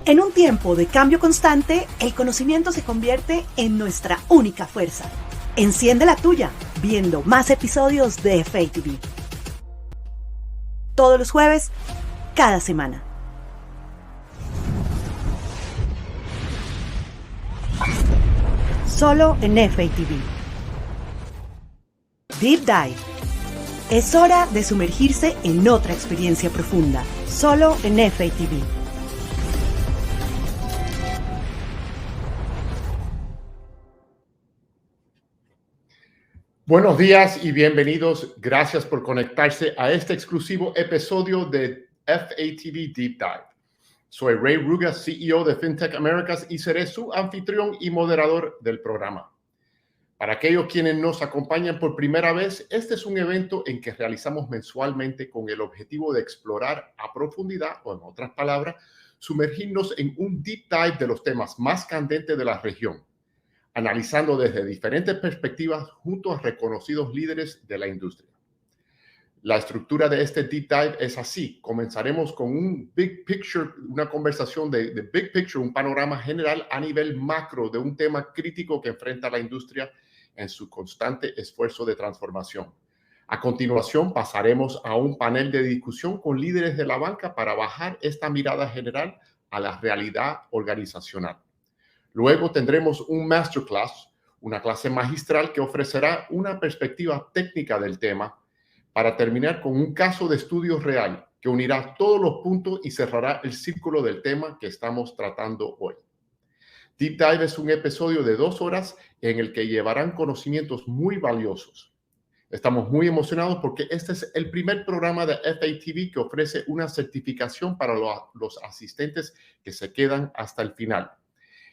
En un tiempo de cambio constante, el conocimiento se convierte en nuestra única fuerza. Enciende la tuya, viendo más episodios de FATV. Todos los jueves, cada semana. Solo en FATV. Deep Dive. Es hora de sumergirse en otra experiencia profunda. Solo en FATV. Buenos días y bienvenidos. Gracias por conectarse a este exclusivo episodio de FATV Deep Dive. Soy Ray Ruga, CEO de FinTech Americas y seré su anfitrión y moderador del programa. Para aquellos quienes nos acompañan por primera vez, este es un evento en que realizamos mensualmente con el objetivo de explorar a profundidad, o en otras palabras, sumergirnos en un deep dive de los temas más candentes de la región, analizando desde diferentes perspectivas junto a reconocidos líderes de la industria. La estructura de este deep dive es así. Comenzaremos con un big picture, una conversación de big picture, un panorama general a nivel macro de un tema crítico que enfrenta la industria en su constante esfuerzo de transformación. A continuación, pasaremos a un panel de discusión con líderes de la banca para bajar esta mirada general a la realidad organizacional. Luego tendremos un masterclass, una clase magistral que ofrecerá una perspectiva técnica del tema para terminar con un caso de estudio real que unirá todos los puntos y cerrará el círculo del tema que estamos tratando hoy. Deep Dive es un episodio de 2 horas en el que llevarán conocimientos muy valiosos. Estamos muy emocionados porque este es el primer programa de FATV que ofrece una certificación para los asistentes que se quedan hasta el final.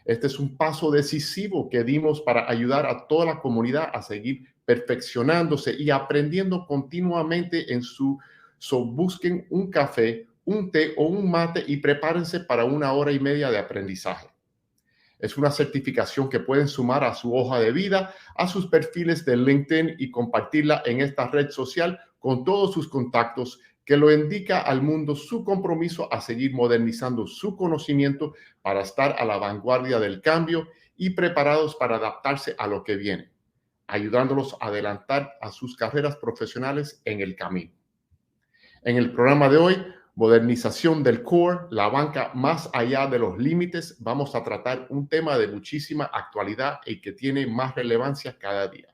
Este es un paso decisivo que dimos para ayudar a toda la comunidad a seguir perfeccionándose y aprendiendo continuamente busquen un café, un té o un mate y prepárense para 1 hora y media de aprendizaje. Es una certificación que pueden sumar a su hoja de vida, a sus perfiles de LinkedIn y compartirla en esta red social con todos sus contactos, que lo indica al mundo su compromiso a seguir modernizando su conocimiento para estar a la vanguardia del cambio y preparados para adaptarse a lo que viene, ayudándolos a adelantar a sus carreras profesionales en el camino. En el programa de hoy, Modernización del Core, la banca más allá de los límites, vamos a tratar un tema de muchísima actualidad y que tiene más relevancia cada día.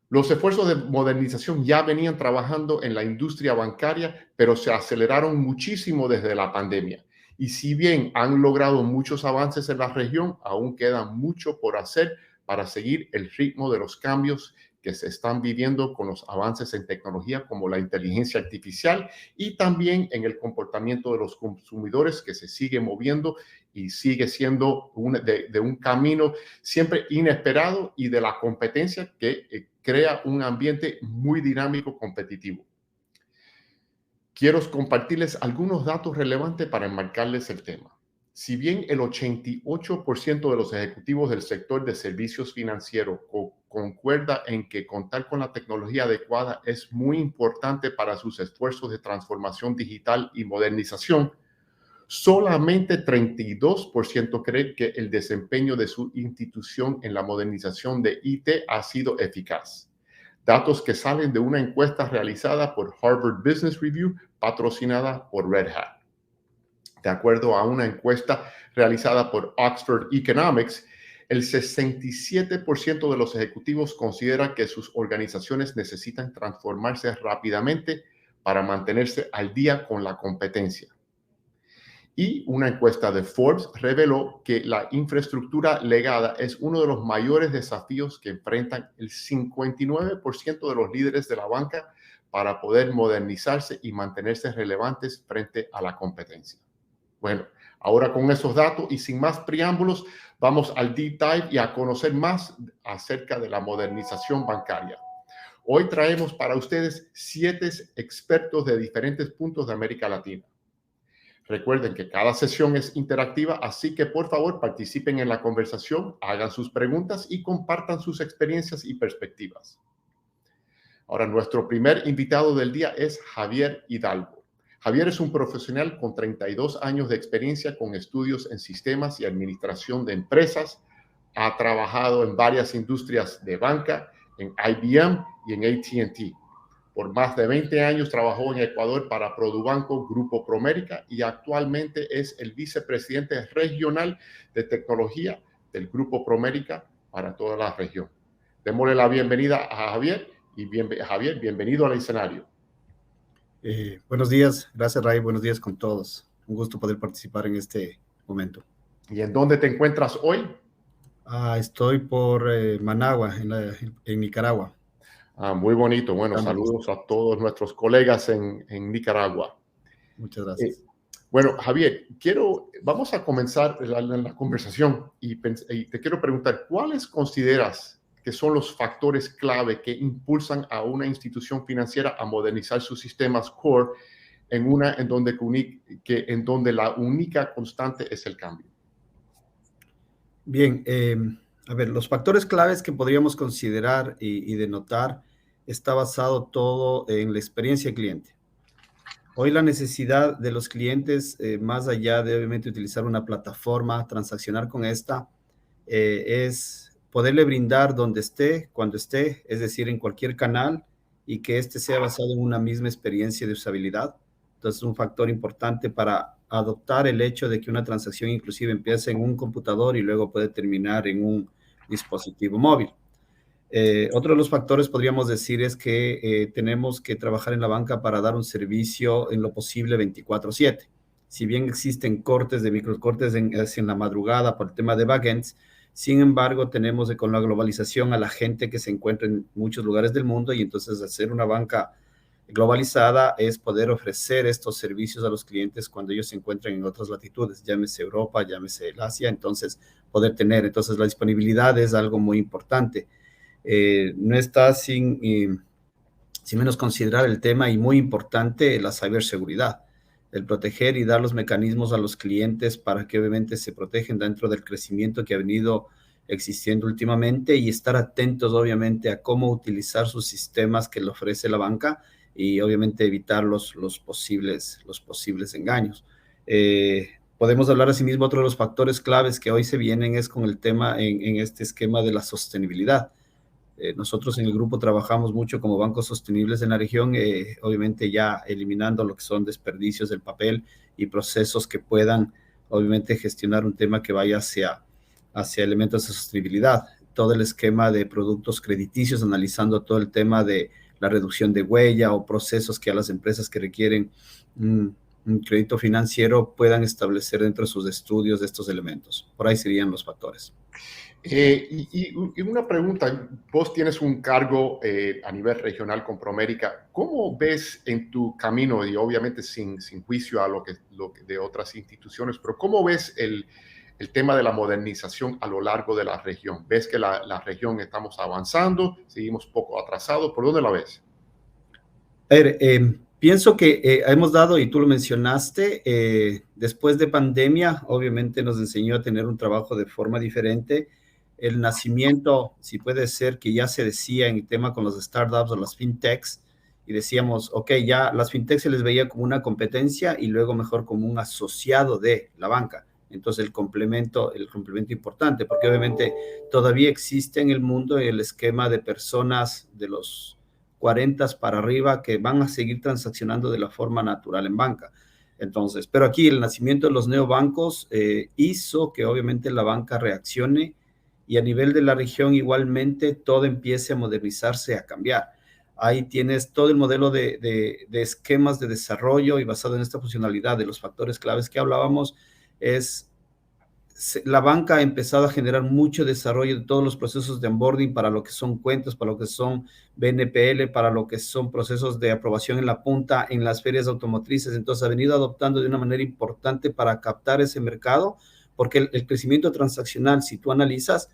Los esfuerzos de modernización ya venían trabajando en la industria bancaria, pero se aceleraron muchísimo desde la pandemia. Y si bien han logrado muchos avances en la región, aún queda mucho por hacer para seguir el ritmo de los cambios que se están viviendo con los avances en tecnología como la inteligencia artificial y también en el comportamiento de los consumidores que se sigue moviendo y sigue siendo de un camino siempre inesperado y de la competencia que crea un ambiente muy dinámico, competitivo. Quiero compartirles algunos datos relevantes para enmarcarles el tema. Si bien el 88% de los ejecutivos del sector de servicios financieros concuerda en que contar con la tecnología adecuada es muy importante para sus esfuerzos de transformación digital y modernización, solamente 32% cree que el desempeño de su institución en la modernización de IT ha sido eficaz. Datos que salen de una encuesta realizada por Harvard Business Review, patrocinada por Red Hat. De acuerdo a una encuesta realizada por Oxford Economics, el 67% de los ejecutivos considera que sus organizaciones necesitan transformarse rápidamente para mantenerse al día con la competencia. Y una encuesta de Forbes reveló que la infraestructura legada es uno de los mayores desafíos que enfrentan el 59% de los líderes de la banca para poder modernizarse y mantenerse relevantes frente a la competencia. Bueno, ahora con esos datos y sin más preámbulos, vamos al deep dive y a conocer más acerca de la modernización bancaria. Hoy traemos para ustedes 7 expertos de diferentes puntos de América Latina. Recuerden que cada sesión es interactiva, así que por favor participen en la conversación, hagan sus preguntas y compartan sus experiencias y perspectivas. Ahora, nuestro primer invitado del día es Javier Hidalgo. Javier es un profesional con 32 años de experiencia con estudios en sistemas y administración de empresas. Ha trabajado en varias industrias de banca, en IBM y en AT&T. Por más de 20 años trabajó en Ecuador para Produbanco, Grupo Promérica, y actualmente es el vicepresidente regional de tecnología del Grupo Promérica para toda la región. Démosle la bienvenida a Javier Javier, bienvenido al escenario. Buenos días, gracias Ray, buenos días con todos. Un gusto poder participar en este momento. ¿Y en dónde te encuentras hoy? Estoy por Managua, en Nicaragua. Muy bonito. Bueno, saludos a todos nuestros colegas en Nicaragua. Muchas gracias. Bueno, Javier, vamos a comenzar la conversación y te quiero preguntar, ¿cuáles consideras que son los factores clave que impulsan a una institución financiera a modernizar sus sistemas core en donde la única constante es el cambio? Bien, a ver, los factores claves que podríamos considerar y denotar está basado todo en la experiencia del cliente. Hoy la necesidad de los clientes, más allá de obviamente utilizar una plataforma, transaccionar con esta, es poderle brindar donde esté, cuando esté, es decir, en cualquier canal, y que este sea basado en una misma experiencia de usabilidad. Entonces, es un factor importante para adoptar el hecho de que una transacción inclusive empiece en un computador y luego puede terminar en un dispositivo móvil. Otro de los factores podríamos decir es que tenemos que trabajar en la banca para dar un servicio en lo posible 24/7. Si bien existen cortes de microcortes en la madrugada por el tema de backends, sin embargo tenemos con la globalización a la gente que se encuentra en muchos lugares del mundo, y entonces hacer una banca globalizada es poder ofrecer estos servicios a los clientes cuando ellos se encuentran en otras latitudes, llámese Europa, llámese el Asia. Entonces poder tener, entonces la disponibilidad es algo muy importante. No está sin menos considerar el tema, y muy importante, la ciberseguridad, el proteger y dar los mecanismos a los clientes para que obviamente se protejan dentro del crecimiento que ha venido existiendo últimamente, y estar atentos obviamente a cómo utilizar sus sistemas que le ofrece la banca, y obviamente evitar los posibles engaños. Podemos hablar asimismo, otro de los factores claves que hoy se vienen es con el tema en este esquema de la sostenibilidad. Nosotros en el grupo trabajamos mucho como bancos sostenibles en la región, obviamente ya eliminando lo que son desperdicios del papel y procesos que puedan obviamente gestionar un tema que vaya hacia elementos de sostenibilidad. Todo el esquema de productos crediticios, analizando todo el tema de la reducción de huella o procesos que a las empresas que requieren un crédito financiero puedan establecer dentro de sus estudios de estos elementos. Por ahí serían los factores. Y una pregunta, vos tienes un cargo a nivel regional con Promérica. ¿Cómo ves en tu camino, y obviamente sin juicio a lo que de otras instituciones, pero cómo ves el tema de la modernización a lo largo de la región? ¿Ves que la región estamos avanzando, seguimos poco atrasados? ¿Por dónde la ves? A ver, pienso que hemos dado, y tú lo mencionaste, después de pandemia, obviamente nos enseñó a tener un trabajo de forma diferente. El nacimiento, si puede ser que ya se decía en el tema con los startups o las fintechs, y decíamos, ok, ya las fintechs se les veía como una competencia y luego mejor como un asociado de la banca. Entonces el complemento importante, porque obviamente todavía existe en el mundo el esquema de personas de los 40 para arriba que van a seguir transaccionando de la forma natural en banca. Entonces, pero aquí el nacimiento de los neobancos hizo que obviamente la banca reaccione, y a nivel de la región igualmente todo empiece a modernizarse, a cambiar. Ahí tienes todo el modelo de esquemas de desarrollo, y basado en esta funcionalidad de los factores claves que hablábamos, la banca ha empezado a generar mucho desarrollo de todos los procesos de onboarding para lo que son cuentas, para lo que son BNPL, para lo que son procesos de aprobación en la punta, en las ferias automotrices. Entonces ha venido adoptando de una manera importante para captar ese mercado, porque el crecimiento transaccional, si tú analizas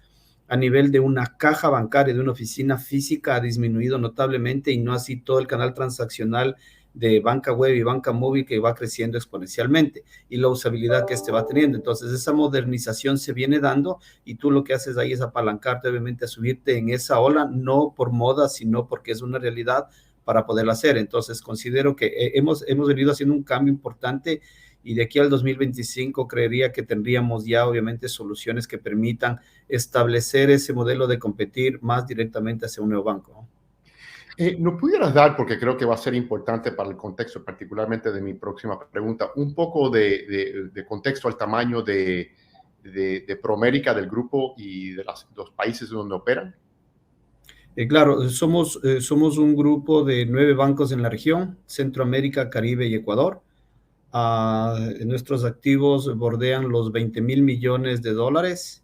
a nivel de una caja bancaria, de una oficina física, ha disminuido notablemente, y no así todo el canal transaccional de banca web y banca móvil, que va creciendo exponencialmente, y la usabilidad que va teniendo. Entonces esa modernización se viene dando, y tú lo que haces ahí es apalancarte obviamente a subirte en esa ola, no por moda, sino porque es una realidad, para poderlo hacer. Entonces, considero que hemos venido haciendo un cambio importante y de aquí al 2025 creería que tendríamos ya obviamente soluciones que permitan establecer ese modelo de competir más directamente hacia un nuevo banco. ¿No pudieras dar, porque creo que va a ser importante para el contexto, particularmente de mi próxima pregunta, un poco de contexto al tamaño de Promérica, del grupo y de los países donde operan? Claro, somos un grupo de 9 bancos en la región, Centroamérica, Caribe y Ecuador. Nuestros activos bordean los 20,000 millones de dólares.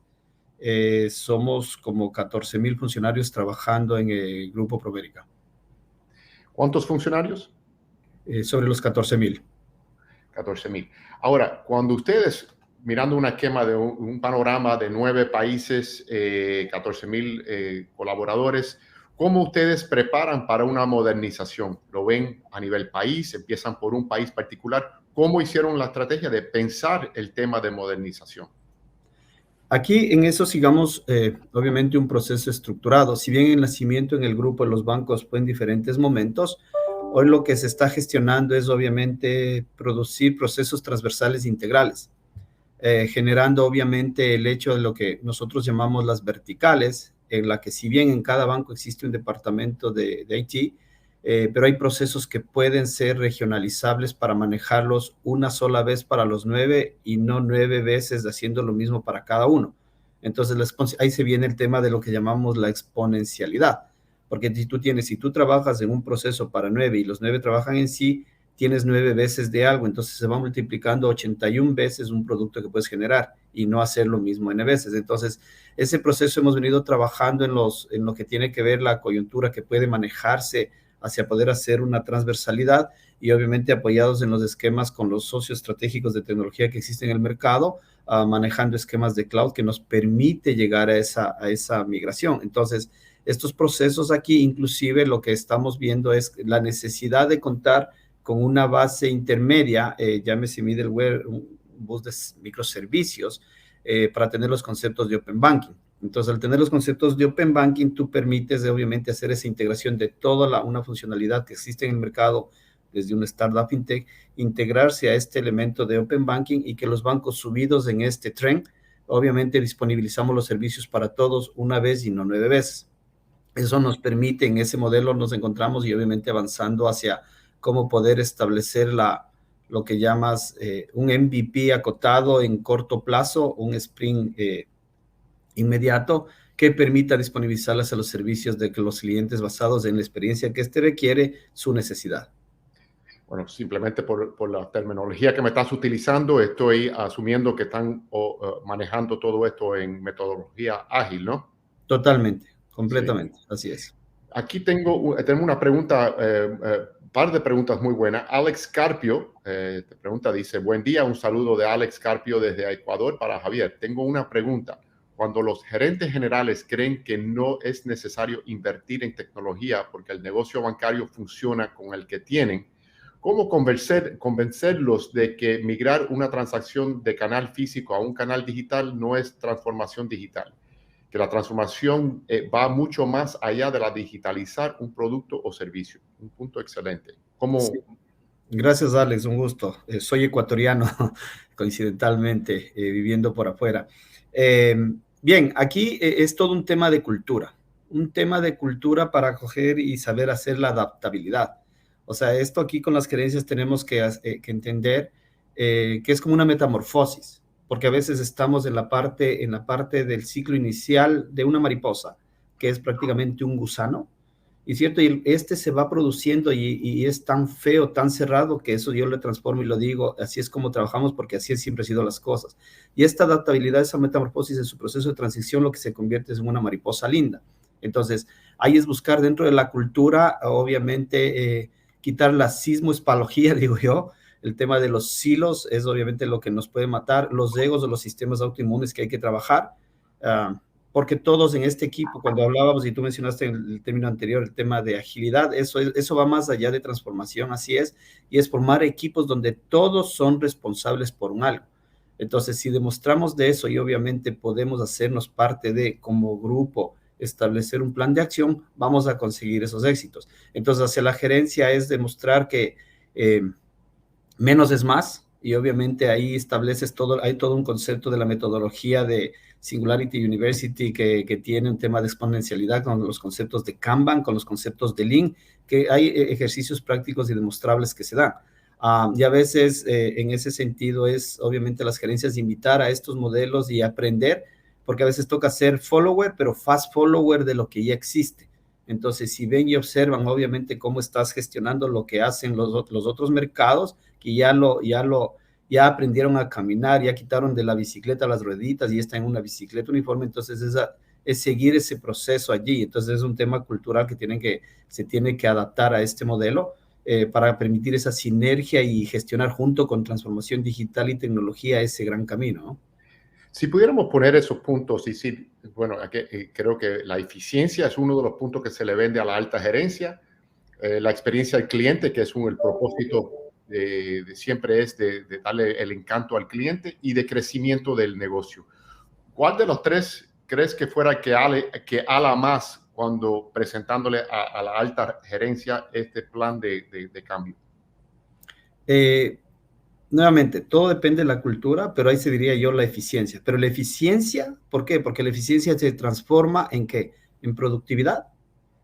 Somos como 14,000 funcionarios trabajando en el grupo Promérica. ¿Cuántos funcionarios? Sobre los 14,000. 14,000. Ahora, cuando ustedes, mirando una esquema de un panorama de 9 países, 14,000 colaboradores, ¿cómo ustedes preparan para una modernización? ¿Lo ven a nivel país? ¿Empiezan por un país particular? ¿Cómo hicieron la estrategia de pensar el tema de modernización? Aquí en eso sigamos, obviamente, un proceso estructurado. Si bien el nacimiento en el grupo de los bancos fue en diferentes momentos, hoy lo que se está gestionando es obviamente producir procesos transversales integrales, generando obviamente el hecho de lo que nosotros llamamos las verticales, en la que si bien en cada banco existe un departamento de IT, pero hay procesos que pueden ser regionalizables para manejarlos una sola vez para los 9 y no 9 veces haciendo lo mismo para cada uno. Entonces, ahí se viene el tema de lo que llamamos la exponencialidad, porque si tú trabajas en un proceso para 9 y los 9 trabajan en sí, tienes 9 veces de algo, entonces se va multiplicando 81 veces un producto que puedes generar y no hacer lo mismo N veces. Entonces, ese proceso hemos venido trabajando en lo que tiene que ver la coyuntura que puede manejarse hacia poder hacer una transversalidad y obviamente apoyados en los esquemas con los socios estratégicos de tecnología que existen en el mercado, manejando esquemas de cloud que nos permite llegar a esa migración. Entonces, estos procesos aquí, inclusive lo que estamos viendo es la necesidad de contar con una base intermedia, llámese middleware, un bus de microservicios, para tener los conceptos de Open Banking. Entonces, al tener los conceptos de Open Banking, tú permites, obviamente, hacer esa integración de toda una funcionalidad que existe en el mercado desde una startup fintech, integrarse a este elemento de Open Banking y que los bancos subidos en este tren, obviamente, disponibilizamos los servicios para todos una vez y no 9 veces. Eso nos permite, en ese modelo nos encontramos y obviamente avanzando hacia cómo poder establecer lo que llamas un MVP acotado en corto plazo, un sprint inmediato que permita disponibilizarlas a los servicios de que los clientes basados en la experiencia que requiere su necesidad. Bueno, simplemente por la terminología que me estás utilizando, estoy asumiendo que están manejando todo esto en metodología ágil, ¿no? Totalmente, completamente, sí. Así es. Aquí tengo una pregunta, par de preguntas muy buenas. Alex Carpio te pregunta, dice, buen día, un saludo de Alex Carpio desde Ecuador para Javier. Tengo una pregunta. Cuando los gerentes generales creen que no es necesario invertir en tecnología porque el negocio bancario funciona con el que tienen, ¿cómo convencerlos de que migrar una transacción de canal físico a un canal digital no es transformación digital? Que la transformación va mucho más allá de la digitalizar un producto o servicio. Un punto excelente. ¿Cómo? Sí. Gracias, Alex, un gusto. Soy ecuatoriano, coincidentalmente, viviendo por afuera. Bien, aquí es todo un tema de cultura para coger y saber hacer la adaptabilidad. O sea, esto aquí con las creencias tenemos que entender que es como una metamorfosis, porque a veces estamos en la parte del ciclo inicial de una mariposa, que es prácticamente un gusano, y cierto, y este se va produciendo y es tan feo, tan cerrado, que eso yo lo transformo y lo digo, así es como trabajamos, porque así siempre han sido las cosas. Y esta adaptabilidad, esa metamorfosis en su proceso de transición, lo que se convierte es en una mariposa linda. Entonces, ahí es buscar dentro de la cultura, obviamente, quitar la sismoespalogía, digo yo. El tema de los silos es obviamente lo que nos puede matar, los egos o los sistemas autoinmunes que hay que trabajar, porque todos en este equipo, cuando hablábamos y tú mencionaste en el término anterior el tema de agilidad, eso va más allá de transformación, así es, y es formar equipos donde todos son responsables por un algo. Entonces, si demostramos de eso y obviamente podemos hacernos parte de, como grupo, establecer un plan de acción, vamos a conseguir esos éxitos. Entonces, hacia la gerencia es demostrar que menos es más, y obviamente ahí estableces hay todo un concepto de la metodología de Singularity University que tiene un tema de exponencialidad con los conceptos de Kanban, con los conceptos de Lean, que hay ejercicios prácticos y demostrables que se dan. Y a veces en ese sentido es obviamente las gerencias invitar a estos modelos y aprender, porque a veces toca ser follower, pero fast follower de lo que ya existe. Entonces, si ven y observan obviamente cómo estás gestionando lo que hacen los otros mercados, que ya aprendieron a caminar, ya quitaron de la bicicleta las rueditas y están en una bicicleta uniforme, entonces es seguir ese proceso allí. Entonces es un tema cultural que se tiene que adaptar a este modelo para permitir esa sinergia y gestionar junto con transformación digital y tecnología ese gran camino, ¿no? Si pudiéramos poner esos puntos, y sí, bueno, creo que la eficiencia es uno de los puntos que se le vende a la alta gerencia, la experiencia del cliente, que es el propósito siempre es de darle el encanto al cliente, y de crecimiento del negocio. ¿Cuál de los tres crees que fuera el que ala más cuando presentándole a la alta gerencia este plan de cambio? Nuevamente, todo depende de la cultura, pero ahí se diría yo la eficiencia. Pero la eficiencia, ¿por qué? Porque la eficiencia se transforma en ¿qué? En productividad,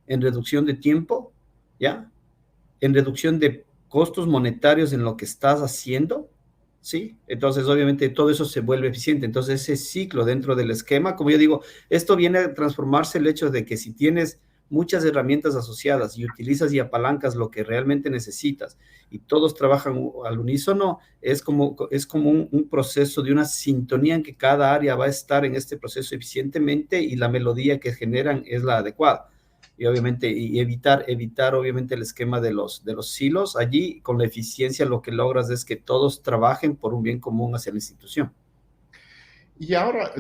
en reducción de tiempo, ¿ya? En reducción de costos monetarios en lo que estás haciendo, ¿sí? Entonces, obviamente, todo eso se vuelve eficiente. Entonces, ese ciclo dentro del esquema, como yo digo, esto viene a transformarse el hecho de que si tienes muchas herramientas asociadas y utilizas y apalancas lo que realmente necesitas y todos trabajan al unísono, es como un proceso de una sintonía en que cada área va a estar en este proceso eficientemente y la melodía que generan es la adecuada. Y obviamente evitar obviamente el esquema de los silos. Allí con la eficiencia lo que logras es que todos trabajen por un bien común hacia la institución. Y ahora,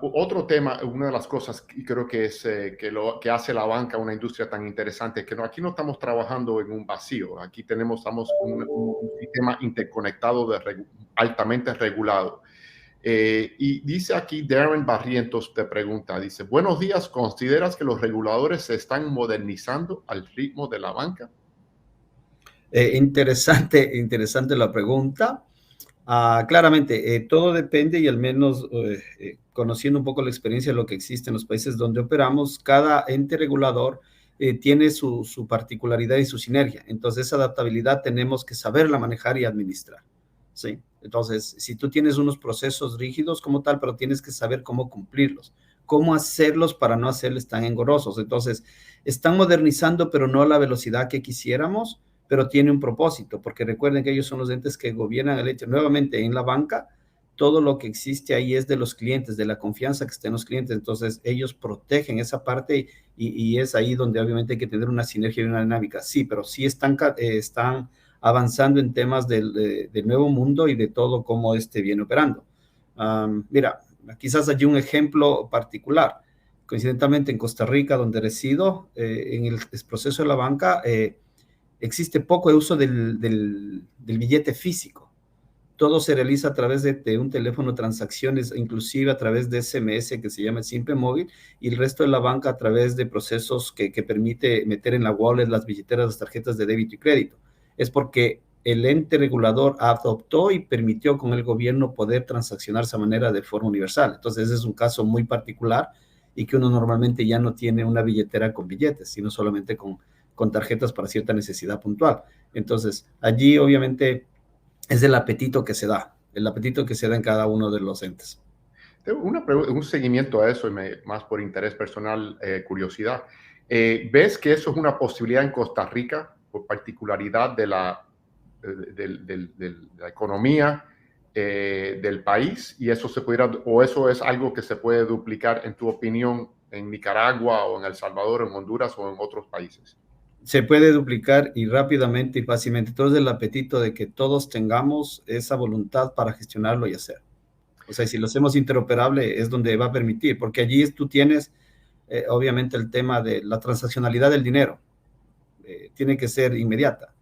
otro tema, una de las cosas que creo que es que hace la banca una industria tan interesante, es que aquí no estamos trabajando en un vacío, aquí estamos un sistema interconectado, altamente regulado. Y dice aquí Darren Barrientos, te pregunta, dice, buenos días, ¿consideras que los reguladores se están modernizando al ritmo de la banca? Interesante la pregunta. Claramente, todo depende y al menos conociendo un poco la experiencia de lo que existe en los países donde operamos, cada ente regulador tiene su particularidad y su sinergia. Entonces, esa adaptabilidad tenemos que saberla manejar y administrar, ¿sí? Entonces, si tú tienes unos procesos rígidos como tal, pero tienes que saber cómo cumplirlos, cómo hacerlos para no hacerles tan engorrosos. Entonces, están modernizando, pero no a la velocidad que quisiéramos, pero tiene un propósito, porque recuerden que ellos son los entes que gobiernan el hecho. Nuevamente, en la banca, todo lo que existe ahí es de los clientes, de la confianza que estén los clientes, entonces ellos protegen esa parte y es ahí donde obviamente hay que tener una sinergia y una dinámica. Sí, pero sí están avanzando en temas del nuevo mundo y de todo cómo viene operando. Mira, quizás allí un ejemplo particular. Coincidentemente en Costa Rica, donde resido, en el proceso de la banca, existe poco uso del billete físico. Todo se realiza a través de un teléfono, transacciones, inclusive a través de SMS que se llama el Simple Móvil, y el resto de la banca a través de procesos que permite meter en la wallet las billeteras, las tarjetas de débito y crédito. Es porque el ente regulador adoptó y permitió con el gobierno poder transaccionar esa manera de forma universal. Entonces, ese es un caso muy particular y que uno normalmente ya no tiene una billetera con billetes, sino solamente con tarjetas para cierta necesidad puntual. Entonces, allí obviamente es el apetito que se da en cada uno de los entes. Tengo un seguimiento a eso, más por interés personal, curiosidad. ¿Ves que eso es una posibilidad en Costa Rica, por particularidad de la economía del país? Y eso o eso es algo que se puede duplicar, en tu opinión, en Nicaragua o en El Salvador, en Honduras o en otros países? Se puede duplicar y rápidamente y fácilmente. Entonces, el apetito de que todos tengamos esa voluntad para gestionarlo y hacer. O sea, si lo hacemos interoperable es donde va a permitir, porque allí tú tienes, obviamente, el tema de la transaccionalidad del dinero. Tiene que ser inmediata.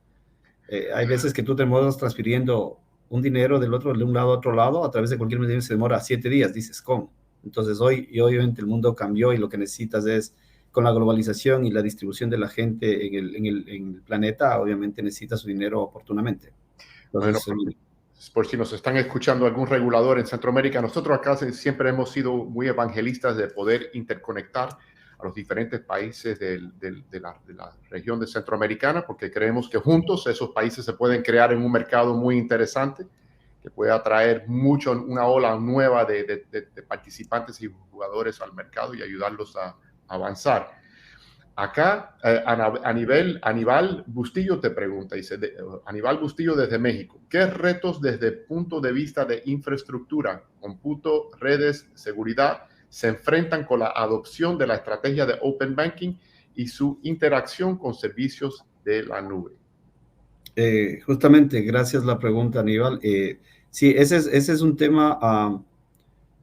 Hay veces que tú te mueves transfiriendo un dinero de un lado a otro lado a través de cualquier medio, se demora 7 días, dices, ¿cómo? Entonces y obviamente el mundo cambió y lo que necesitas es, con la globalización y la distribución de la gente en el planeta, obviamente necesita su dinero oportunamente. Bueno, Entonces, por si nos están escuchando algún regulador en Centroamérica, nosotros acá siempre hemos sido muy evangelistas de poder interconectar a los diferentes países de la región de Centroamericana, porque creemos que juntos esos países se pueden crear en un mercado muy interesante que puede atraer una ola nueva de participantes y jugadores al mercado y ayudarlos a avanzar. Acá, Aníbal Bustillo te pregunta, dice, Aníbal Bustillo desde México, ¿qué retos desde el punto de vista de infraestructura, cómputo, redes, seguridad, se enfrentan con la adopción de la estrategia de Open Banking y su interacción con servicios de la nube? Justamente, gracias la pregunta, Aníbal. Sí, ese es un tema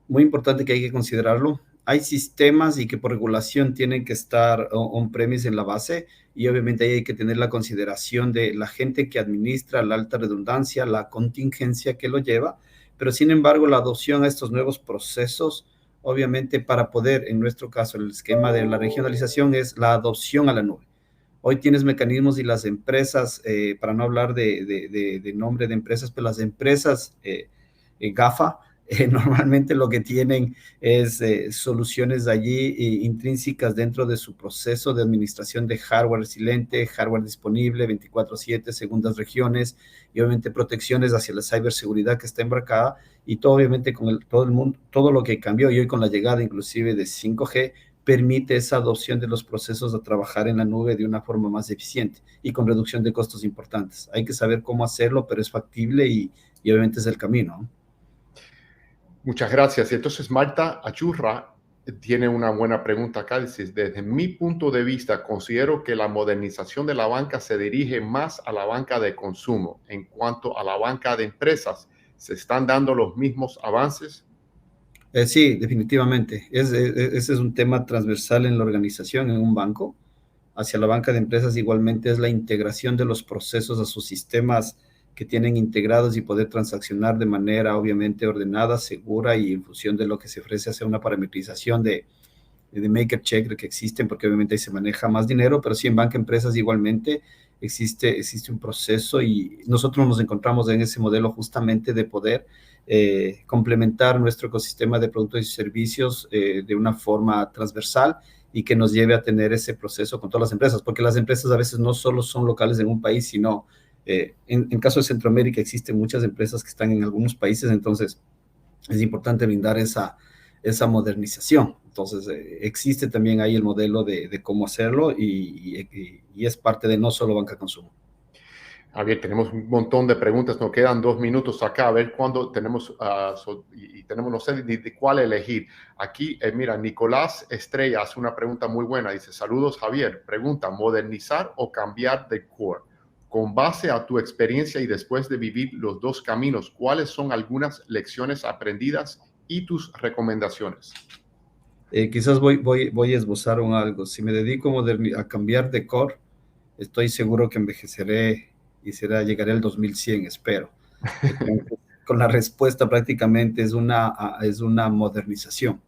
muy importante que hay que considerarlo. Hay sistemas y que por regulación tienen que estar on-premise en la base, y obviamente ahí hay que tener la consideración de la gente que administra la alta redundancia, la contingencia que lo lleva, pero sin embargo la adopción a estos nuevos procesos, obviamente para poder, en nuestro caso, el esquema de la regionalización es la adopción a la nube. Hoy tienes mecanismos y las empresas, para no hablar de nombre de empresas, pero las empresas GAFA, normalmente lo que tienen es soluciones allí intrínsecas dentro de su proceso de administración de hardware resiliente, hardware disponible 24/7, segundas regiones y obviamente protecciones hacia la ciberseguridad que está embarcada, y todo obviamente con todo el mundo, todo lo que cambió, y hoy con la llegada inclusive de 5G, permite esa adopción de los procesos a trabajar en la nube de una forma más eficiente y con reducción de costos importantes. Hay que saber cómo hacerlo, pero es factible y obviamente es el camino, ¿no? Muchas gracias. Y entonces Marta Achurra tiene una buena pregunta acá. Dice, desde mi punto de vista, considero que la modernización de la banca se dirige más a la banca de consumo. En cuanto a la banca de empresas, ¿se están dando los mismos avances? Sí, definitivamente. Ese es un tema transversal en la organización, en un banco. Hacia la banca de empresas igualmente es la integración de los procesos a sus sistemas que tienen integrados y poder transaccionar de manera obviamente ordenada, segura y en función de lo que se ofrece, hacer una parametrización de maker check que existen, porque obviamente ahí se maneja más dinero, pero sí en banca de empresas igualmente existe un proceso, y nosotros nos encontramos en ese modelo justamente de poder complementar nuestro ecosistema de productos y servicios de una forma transversal y que nos lleve a tener ese proceso con todas las empresas, porque las empresas a veces no solo son locales en un país, sino en caso de Centroamérica existen muchas empresas que están en algunos países, entonces es importante brindar esa modernización. Entonces existe también ahí el modelo de cómo hacerlo y es parte de no solo banca consumo. A ver, tenemos un montón de preguntas, nos quedan 2 minutos acá, a ver cuándo tenemos, tenemos, no sé de cuál elegir. Aquí, mira, Nicolás Estrella hace una pregunta muy buena, dice, saludos Javier, pregunta, ¿modernizar o cambiar de core? Con base a tu experiencia y después de vivir los dos caminos, ¿cuáles son algunas lecciones aprendidas y tus recomendaciones? Quizás voy a esbozar algo. Si me dedico a cambiar de core, estoy seguro que envejeceré y llegaré al 2100, espero. Entonces, con la respuesta prácticamente es una modernización.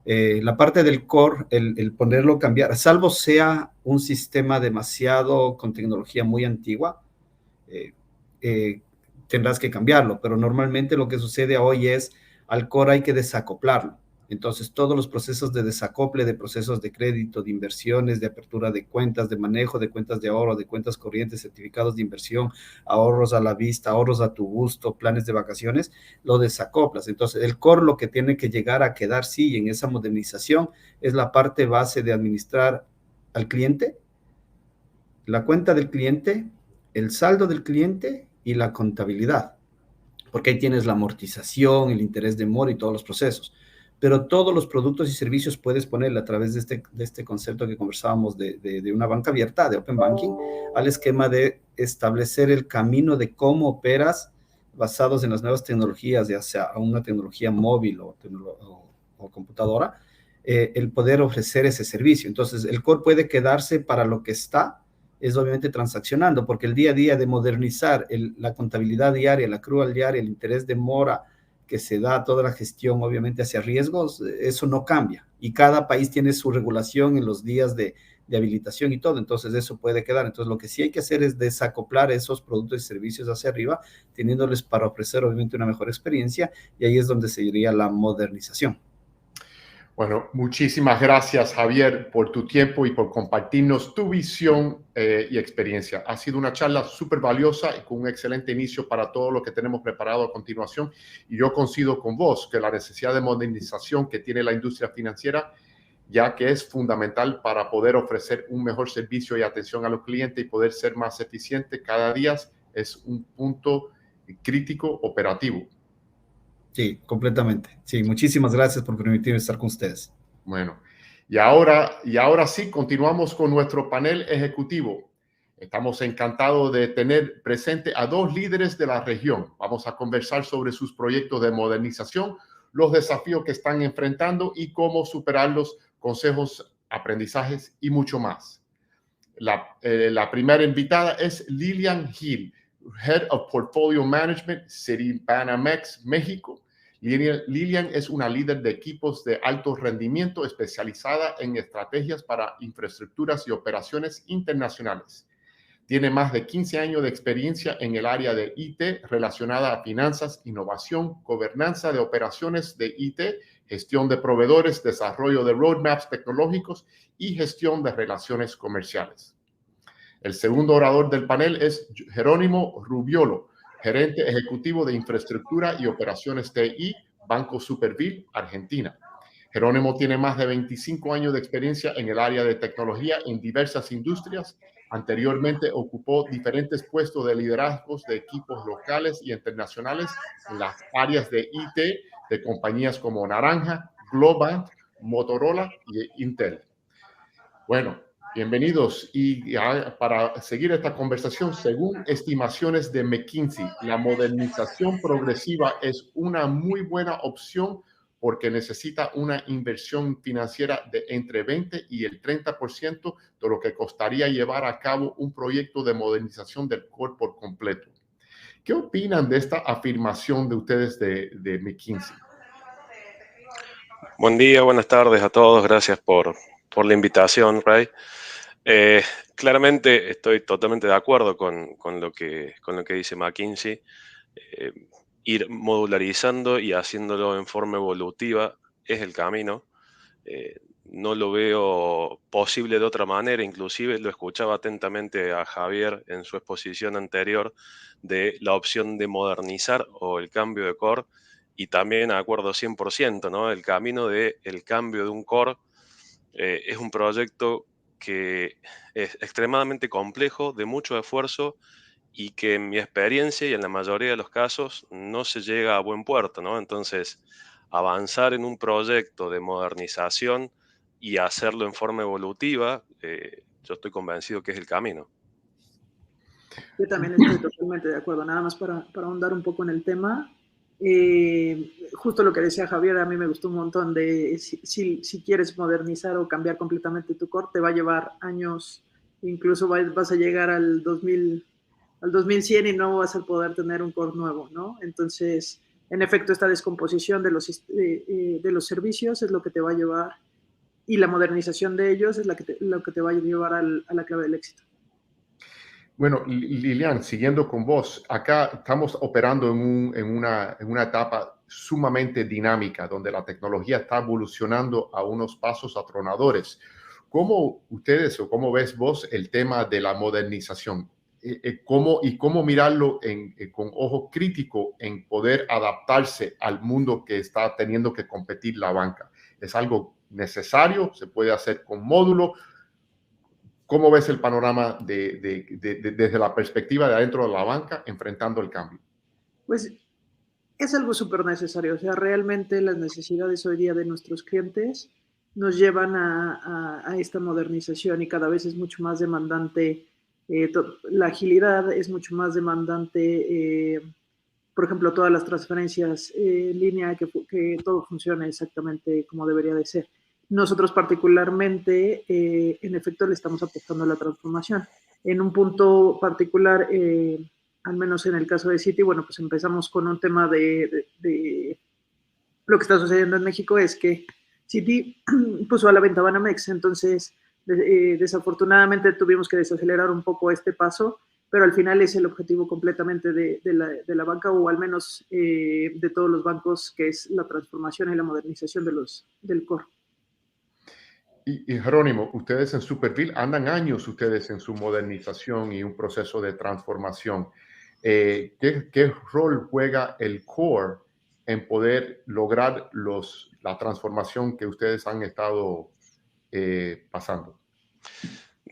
La parte del core, el ponerlo, cambiar, salvo sea un sistema demasiado con tecnología muy antigua, tendrás que cambiarlo, pero normalmente lo que sucede hoy es al core hay que desacoplarlo. Entonces, todos los procesos de desacople de procesos de crédito, de inversiones, de apertura de cuentas, de manejo de cuentas de ahorro, de cuentas corrientes, certificados de inversión, ahorros a la vista, ahorros a tu gusto, planes de vacaciones, lo desacoplas. Entonces, el core lo que tiene que llegar a quedar, sí, en esa modernización, es la parte base de administrar al cliente, la cuenta del cliente, el saldo del cliente y la contabilidad, porque ahí tienes la amortización, el interés de mora y todos los procesos. Pero todos los productos y servicios puedes ponerle a través de este concepto que conversábamos de una banca abierta, de Open Banking, al esquema de establecer el camino de cómo operas basados en las nuevas tecnologías, ya sea una tecnología móvil o computadora, el poder ofrecer ese servicio. Entonces, el core puede quedarse para lo que está, es obviamente transaccionando, porque el día a día de modernizar la contabilidad diaria, la accrual diaria, el interés de mora, que se da toda la gestión, obviamente, hacia riesgos, eso no cambia. Y cada país tiene su regulación en los días de habilitación y todo, entonces eso puede quedar. Entonces lo que sí hay que hacer es desacoplar esos productos y servicios hacia arriba, teniéndoles para ofrecer obviamente una mejor experiencia, y ahí es donde se iría la modernización. Bueno, muchísimas gracias, Javier, por tu tiempo y por compartirnos tu visión y experiencia. Ha sido una charla súper valiosa y con un excelente inicio para todo lo que tenemos preparado a continuación. Y yo coincido con vos que la necesidad de modernización que tiene la industria financiera, ya que es fundamental para poder ofrecer un mejor servicio y atención a los clientes y poder ser más eficiente cada día, es un punto crítico operativo. Sí, completamente. Sí, muchísimas gracias por permitirme estar con ustedes. Bueno, y ahora sí, continuamos con nuestro panel ejecutivo. Estamos encantados de tener presente a 2 líderes de la región. Vamos a conversar sobre sus proyectos de modernización, los desafíos que están enfrentando y cómo superarlos, consejos, aprendizajes y mucho más. La primera invitada es Lilian Hill, Head of Portfolio Management, Citibanamex, México. Lilian es una líder de equipos de alto rendimiento especializada en estrategias para infraestructuras y operaciones internacionales. Tiene más de 15 años de experiencia en el área de IT relacionada a finanzas, innovación, gobernanza de operaciones de IT, gestión de proveedores, desarrollo de roadmaps tecnológicos y gestión de relaciones comerciales. El segundo orador del panel es Jerónimo Rubiolo, gerente ejecutivo de infraestructura y operaciones TI, Banco Superville, Argentina. Jerónimo tiene más de 25 años de experiencia en el área de tecnología en diversas industrias. Anteriormente ocupó diferentes puestos de liderazgos de equipos locales y internacionales en las áreas de IT de compañías como Naranja, Globant, Motorola y Intel. Bueno, bienvenidos. Y para seguir esta conversación, según estimaciones de McKinsey, la modernización progresiva es una muy buena opción porque necesita una inversión financiera de entre 20 y el 30% de lo que costaría llevar a cabo un proyecto de modernización del core por completo. ¿Qué opinan de esta afirmación de ustedes de McKinsey? Buen día, buenas tardes a todos. Gracias por la invitación, Ray. Claramente estoy totalmente de acuerdo con lo que dice McKinsey. Ir modularizando y haciéndolo en forma evolutiva es el camino. No lo veo posible de otra manera. Inclusive lo escuchaba atentamente a Javier en su exposición anterior de la opción de modernizar o el cambio de core, y también acuerdo 100%, ¿no? El camino del cambio de un core es un proyecto que es extremadamente complejo, de mucho esfuerzo, y que en mi experiencia y en la mayoría de los casos no se llega a buen puerto, ¿no? Entonces, avanzar en un proyecto de modernización y hacerlo en forma evolutiva, yo estoy convencido que es el camino. Yo también estoy totalmente de acuerdo. Nada más para ahondar un poco en el tema, justo lo que decía Javier, a mí me gustó un montón de si quieres modernizar o cambiar completamente tu core, te va a llevar años, incluso vas a llegar al 2100 y no vas a poder tener un core nuevo, ¿no? Entonces, en efecto, esta descomposición de los servicios es lo que te va a llevar, y la modernización de ellos es lo que te va a llevar a la clave del éxito. Bueno, Lilian, siguiendo con vos, acá estamos operando en una etapa sumamente dinámica, donde la tecnología está evolucionando a unos pasos atronadores. ¿Cómo ustedes o cómo ves vos el tema de la modernización? ¿Cómo mirarlo con ojo crítico en poder adaptarse al mundo que está teniendo que competir la banca? ¿Es algo necesario? ¿Se puede hacer con módulo? ¿Cómo ves el panorama desde la perspectiva de adentro de la banca enfrentando el cambio? Pues es algo súper necesario. O sea, realmente las necesidades hoy día de nuestros clientes nos llevan a esta modernización, y cada vez es mucho más demandante. La agilidad es mucho más demandante. Por ejemplo, todas las transferencias en línea, que todo funcione exactamente como debería de ser. Nosotros particularmente, en efecto, le estamos apostando a la transformación. En un punto particular, al menos en el caso de Citi, bueno, pues empezamos con un tema de lo que está sucediendo en México es que Citi puso a la venta Banamex, entonces desafortunadamente tuvimos que desacelerar un poco este paso, pero al final es el objetivo completamente de la banca, o al menos de todos los bancos, que es la transformación y la modernización del core. Y Jerónimo, ustedes en Superbill andan años ustedes en su modernización y un proceso de transformación. ¿Qué rol juega el core en poder lograr la transformación que ustedes han estado pasando?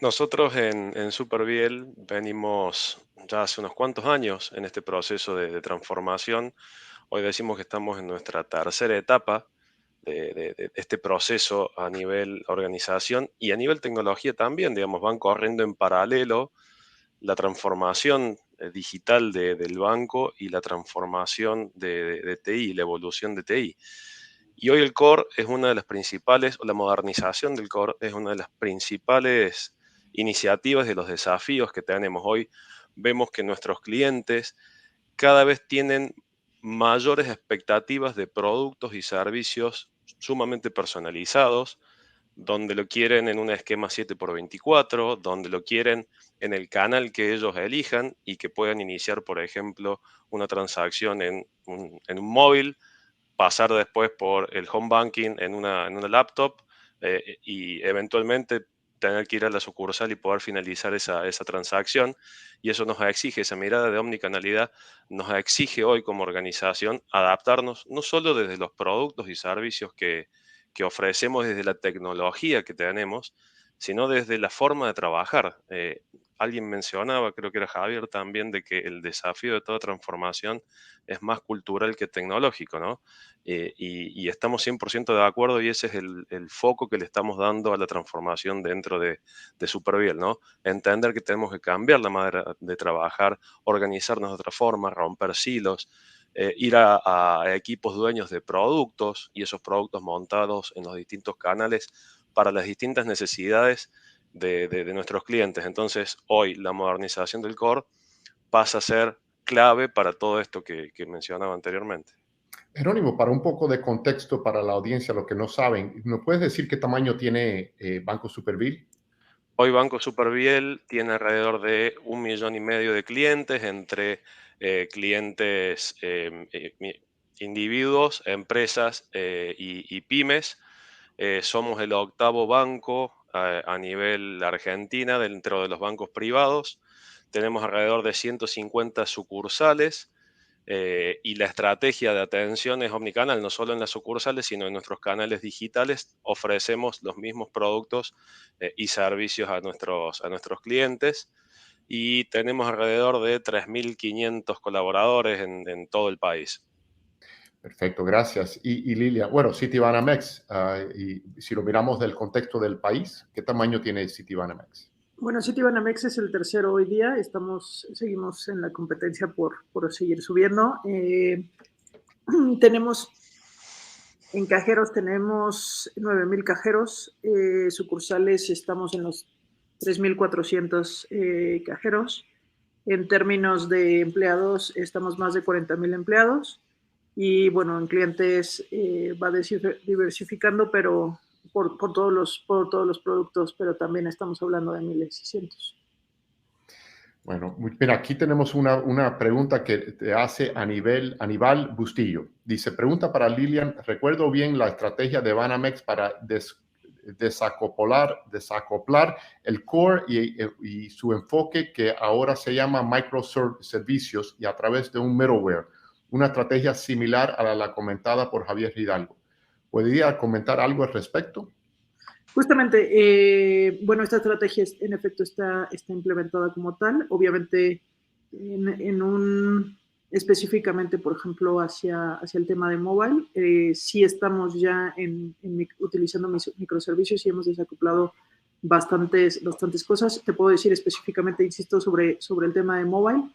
Nosotros en Superbiel venimos ya hace unos cuantos años en este proceso de transformación. Hoy decimos que estamos en nuestra tercera etapa de este proceso a nivel organización y a nivel tecnología también, digamos, van corriendo en paralelo la transformación digital del banco y la transformación de TI, la evolución de TI. Y hoy el core es una de las principales, o la modernización del core es una de las principales iniciativas de los desafíos que tenemos. Hoy vemos que nuestros clientes cada vez tienen mayores expectativas de productos y servicios sumamente personalizados, donde lo quieren en un esquema 7x24, donde lo quieren en el canal que ellos elijan y que puedan iniciar, por ejemplo, una transacción en un móvil, pasar después por el home banking en una laptop y eventualmente tener que ir a la sucursal y poder finalizar esa transacción. Y eso nos exige, esa mirada de omnicanalidad, nos exige hoy como organización adaptarnos no solo desde los productos y servicios que ofrecemos, desde la tecnología que tenemos, sino desde la forma de trabajar. Alguien mencionaba, creo que era Javier también, de que el desafío de toda transformación es más cultural que tecnológico, ¿no? Y estamos 100% de acuerdo y ese es el foco que le estamos dando a la transformación dentro de Superbiel, ¿no? Entender que tenemos que cambiar la manera de trabajar, organizarnos de otra forma, romper silos, ir a equipos dueños de productos y esos productos montados en los distintos canales para las distintas necesidades de nuestros clientes. Entonces, hoy la modernización del core pasa a ser clave para todo esto que mencionaba anteriormente. Jerónimo, para un poco de contexto para la audiencia, los que no saben, ¿nos puedes decir qué tamaño tiene Banco Superbiel? Hoy Banco Superbiel tiene alrededor de 1,5 millones de clientes, entre clientes individuos, empresas y pymes. Somos el octavo banco a nivel Argentina dentro de los bancos privados. Tenemos alrededor de 150 sucursales. Y la estrategia de atención es omnicanal, no solo en las sucursales, sino en nuestros canales digitales. Ofrecemos los mismos productos y servicios a nuestros clientes y tenemos alrededor de 3.500 colaboradores en todo el país. Perfecto, gracias. Y Lilia, bueno, Citibanamex, y si lo miramos del contexto del país, ¿qué tamaño tiene Citibanamex? Bueno, Citibanamex es el tercero hoy día. Seguimos en la competencia por seguir subiendo. En cajeros tenemos 9,000 cajeros. Sucursales estamos en los 3,400 cajeros. En términos de empleados, estamos más de 40,000 empleados. Y bueno, en clientes va diversificando, pero por todos los productos, pero también estamos hablando de miles y cientos. Bueno, mira, aquí tenemos una pregunta que te hace Aníbal Bustillo. Dice, pregunta para Lilian, recuerdo bien la estrategia de Banamex para desacoplar el core y su enfoque que ahora se llama microservicios y a través de un middleware, una estrategia similar a la comentada por Javier Hidalgo. ¿Podría comentar algo al respecto? Justamente, bueno, esta estrategia en efecto está implementada como tal. Obviamente, específicamente, por ejemplo, hacia el tema de mobile, sí estamos ya utilizando microservicios y hemos desacoplado bastantes cosas. Te puedo decir específicamente, insisto, sobre el tema de mobile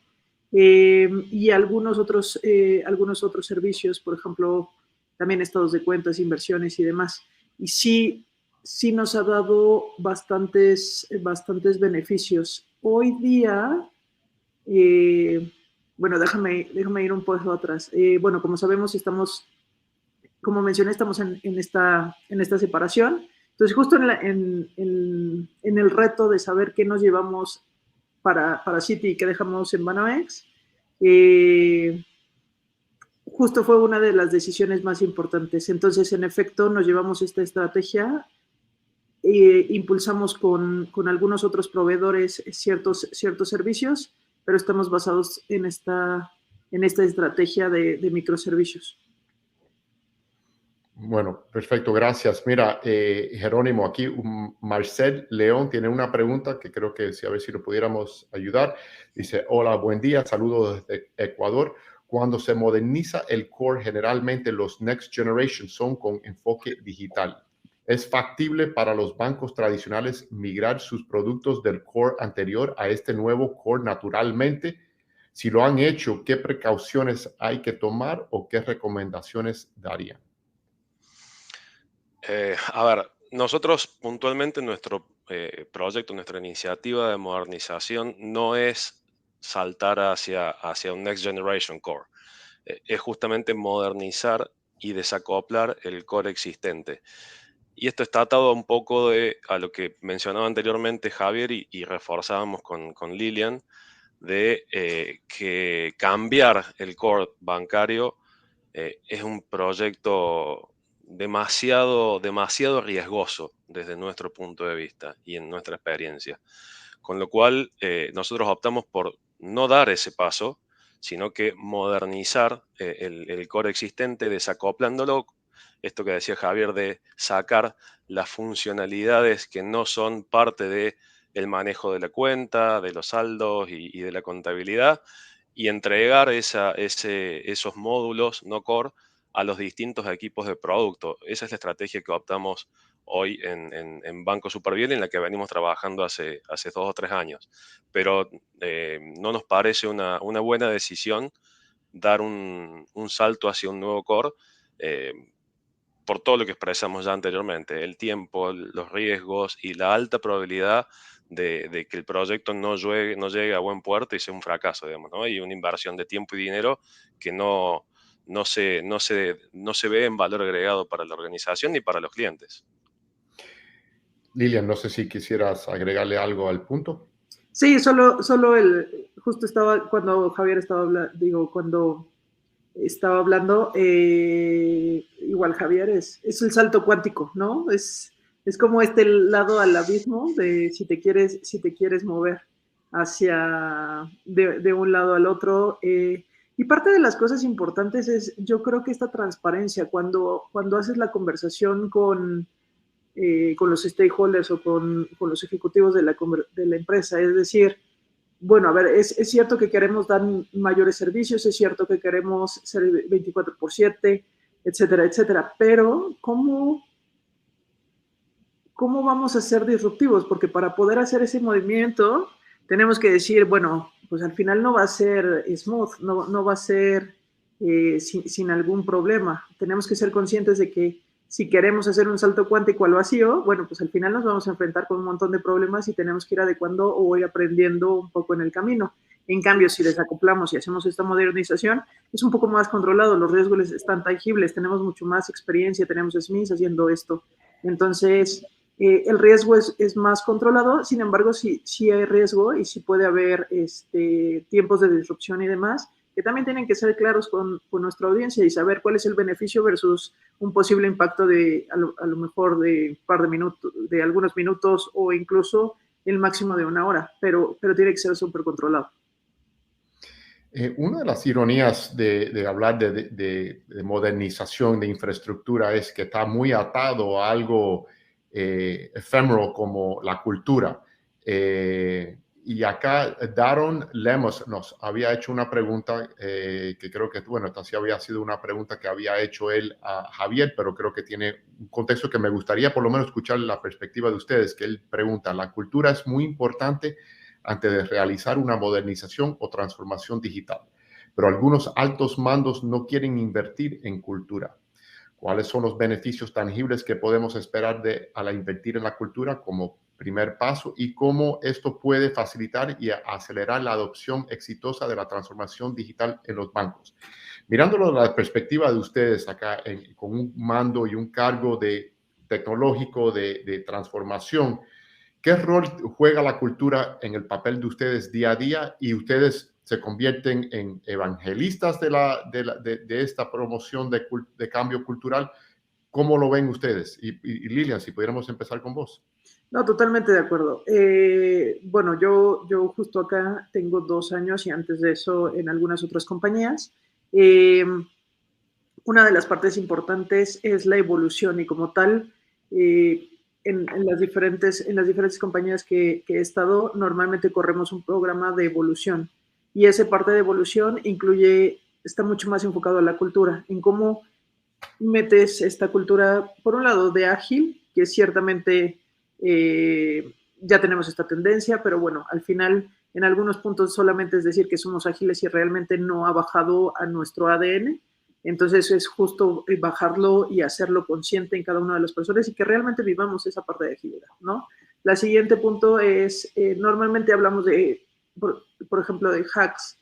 y algunos otros servicios, por ejemplo, también estados de cuentas, inversiones y demás. Y sí nos ha dado bastantes beneficios. Hoy día, Bueno, déjame ir un poco atrás. Bueno, como sabemos, como mencioné, estamos en esta separación. Entonces, justo en el reto de saber qué nos llevamos para Citi y qué dejamos en Banamex, justo fue una de las decisiones más importantes. Entonces, en efecto, nos llevamos esta estrategia, impulsamos con algunos otros proveedores ciertos servicios, pero estamos basados en esta estrategia de microservicios. Bueno, perfecto, gracias. Mira, Jerónimo, aquí Marcel León tiene una pregunta que creo que a ver si lo pudiéramos ayudar. Dice, hola, buen día, saludos desde Ecuador. Cuando se moderniza el core, generalmente los Next Generation son con enfoque digital. ¿Es factible para los bancos tradicionales migrar sus productos del core anterior a este nuevo core naturalmente? Si lo han hecho, ¿qué precauciones hay que tomar o qué recomendaciones darían? A ver, nosotros puntualmente nuestro proyecto, nuestra iniciativa de modernización no es saltar hacia un Next Generation Core. Es justamente modernizar y desacoplar el core existente. Y esto está atado un poco a lo que mencionaba anteriormente Javier y reforzábamos con Lilian, de que cambiar el core bancario es un proyecto demasiado riesgoso desde nuestro punto de vista y en nuestra experiencia. Con lo cual, nosotros optamos por no dar ese paso, sino que modernizar el core existente, desacoplándolo, esto que decía Javier, de sacar las funcionalidades que no son parte del manejo de la cuenta, de los saldos y de la contabilidad, y entregar esos módulos no core a los distintos equipos de producto. Esa es la estrategia que optamos hoy en Banco Superviel, en la que venimos trabajando hace 2 o 3 años. Pero no nos parece una buena decisión dar un salto hacia un nuevo core, por todo lo que expresamos ya anteriormente, el tiempo, los riesgos y la alta probabilidad de que el proyecto no llegue a buen puerto y sea un fracaso, digamos, ¿no? Y una inversión de tiempo y dinero que no se ve en valor agregado para la organización ni para los clientes. Lilian, no sé si quisieras agregarle algo al punto. Sí, justo estaba cuando Javier estaba hablando, igual Javier, es el salto cuántico, ¿no? Es como este lado al abismo de si te quieres mover hacia de un lado al otro. Y parte de las cosas importantes es, yo creo que esta transparencia, cuando haces la conversación con los stakeholders o con los ejecutivos de la empresa, es decir, bueno, a ver, es cierto que queremos dar mayores servicios, es cierto que queremos ser 24/7, etcétera, etcétera, pero ¿cómo vamos a ser disruptivos? Porque para poder hacer ese movimiento tenemos que decir, bueno, pues al final no va a ser smooth, no va a ser sin algún problema. Tenemos que ser conscientes de que si queremos hacer un salto cuántico al vacío, bueno, pues al final nos vamos a enfrentar con un montón de problemas y tenemos que ir adecuando o ir aprendiendo un poco en el camino. En cambio, si desacoplamos y hacemos esta modernización, es un poco más controlado, los riesgos están tangibles, tenemos mucho más experiencia, tenemos SMEs haciendo esto. Entonces, el riesgo es más controlado, sin embargo, sí hay riesgo y sí puede haber tiempos de disrupción y demás, que también tienen que ser claros con nuestra audiencia y saber cuál es el beneficio versus un posible impacto de a lo mejor de un par de minutos, de algunos minutos o incluso el máximo de 1 hora, pero tiene que ser súper controlado. Una de las ironías de hablar de modernización de infraestructura es que está muy atado a algo efímero como la cultura. Y acá Daron Lemos nos había hecho una pregunta que creo que, bueno, esta sí había sido una pregunta que había hecho él a Javier, pero creo que tiene un contexto que me gustaría por lo menos escuchar la perspectiva de ustedes, que él pregunta, ¿la cultura es muy importante antes de realizar una modernización o transformación digital? Pero algunos altos mandos no quieren invertir en cultura. ¿Cuáles son los beneficios tangibles que podemos esperar al invertir en la cultura, como primer paso y cómo esto puede facilitar y acelerar la adopción exitosa de la transformación digital en los bancos. Mirándolo desde la perspectiva de ustedes acá, con un mando y un cargo tecnológico de transformación, ¿qué rol juega la cultura en el papel de ustedes día a día? Y ustedes se convierten en evangelistas de esta promoción de cambio cultural. ¿Cómo lo ven ustedes? Y Lilian, si pudiéramos empezar con vos. No, totalmente de acuerdo. Bueno, yo justo acá tengo 2 años y antes de eso en algunas otras compañías. Una de las partes importantes es la evolución y como tal, en las diferentes compañías que he estado, normalmente corremos un programa de evolución y esa parte de evolución está mucho más enfocado a la cultura, en cómo metes esta cultura, por un lado, de ágil, que ciertamente ya tenemos esta tendencia, pero bueno, al final, en algunos puntos solamente es decir que somos ágiles y realmente no ha bajado a nuestro ADN. Entonces es justo bajarlo y hacerlo consciente en cada una de las personas y que realmente vivamos esa parte de agilidad, ¿no? La siguiente punto es, normalmente hablamos de, por ejemplo, de hacks.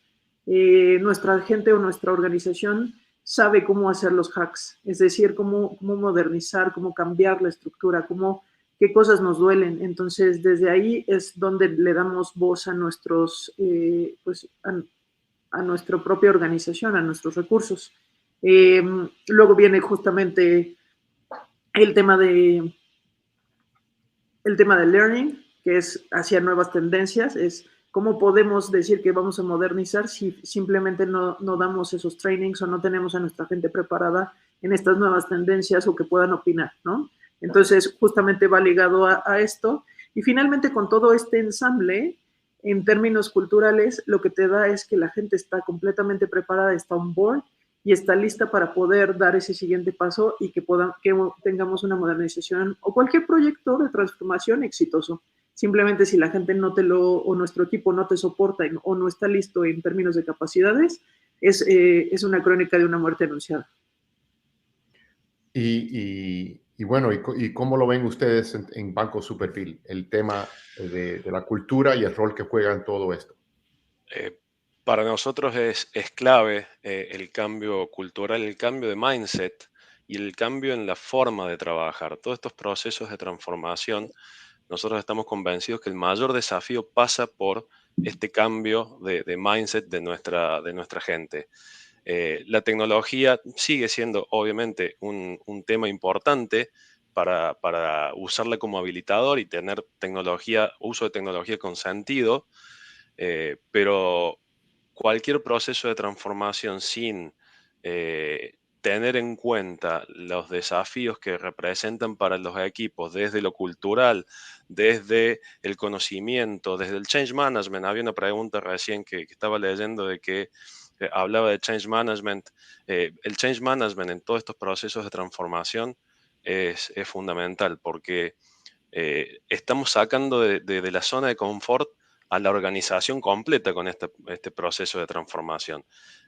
Nuestra gente o nuestra organización sabe cómo hacer los hacks, es decir, cómo modernizar, cómo cambiar la estructura, qué cosas nos duelen. Entonces, desde ahí es donde le damos voz a a nuestra propia organización, a nuestros recursos. Luego viene justamente el tema de learning, que es hacia nuevas tendencias, es cómo podemos decir que vamos a modernizar si simplemente no damos esos trainings o no tenemos a nuestra gente preparada en estas nuevas tendencias o que puedan opinar, ¿no? Entonces, justamente va ligado a esto. Y finalmente, con todo este ensamble, en términos culturales, lo que te da es que la gente está completamente preparada, está on board y está lista para poder dar ese siguiente paso y que tengamos una modernización o cualquier proyecto de transformación exitoso. Simplemente si la gente o nuestro equipo no te soporta o no está listo en términos de capacidades, es una crónica de una muerte anunciada. Y bueno, ¿y cómo lo ven ustedes en Banco Superfil? El tema de la cultura y el rol que juega en todo esto. Para nosotros es clave el cambio cultural, el cambio de mindset y el cambio en la forma de trabajar. Todos estos procesos de transformación, nosotros estamos convencidos que el mayor desafío pasa por este cambio de mindset de nuestra gente. La tecnología sigue siendo obviamente un tema importante para usarla como habilitador y tener uso de tecnología con sentido, pero cualquier proceso de transformación sin tener en cuenta los desafíos que representan para los equipos desde lo cultural, desde el conocimiento, desde el change management. Había una pregunta recién que estaba leyendo de que hablaba de change management. El change management en todos estos procesos de transformación es fundamental porque estamos sacando de la zona de confort a la organización completa con este proceso de transformación.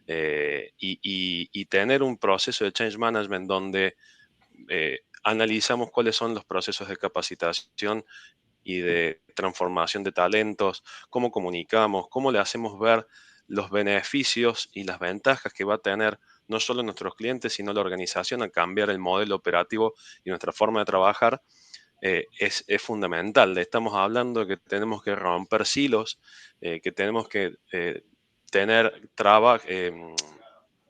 Y tener un proceso de change management donde analizamos cuáles son los procesos de capacitación y de transformación de talentos, cómo comunicamos, cómo le hacemos ver los beneficios y las ventajas que va a tener no solo nuestros clientes, sino la organización al cambiar el modelo operativo y nuestra forma de trabajar. Es fundamental. Estamos hablando de que tenemos que romper silos, que tenemos que tener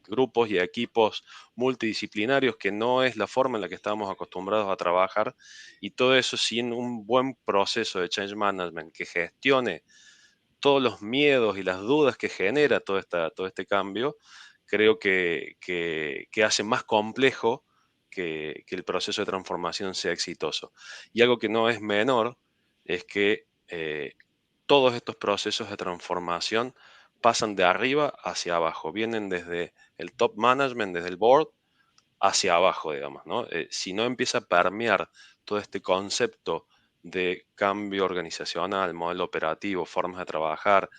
grupos y equipos multidisciplinarios, que no es la forma en la que estamos acostumbrados a trabajar, y todo eso sin un buen proceso de change management que gestione todos los miedos y las dudas que genera todo este cambio, creo que hace más complejo que el proceso de transformación sea exitoso. Y algo que no es menor es que todos estos procesos de transformación pasan de arriba hacia abajo, vienen desde el top management, desde el board, hacia abajo, digamos, ¿no? Si no empieza a permear todo este concepto de cambio organizacional, modelo operativo, formas de trabajar,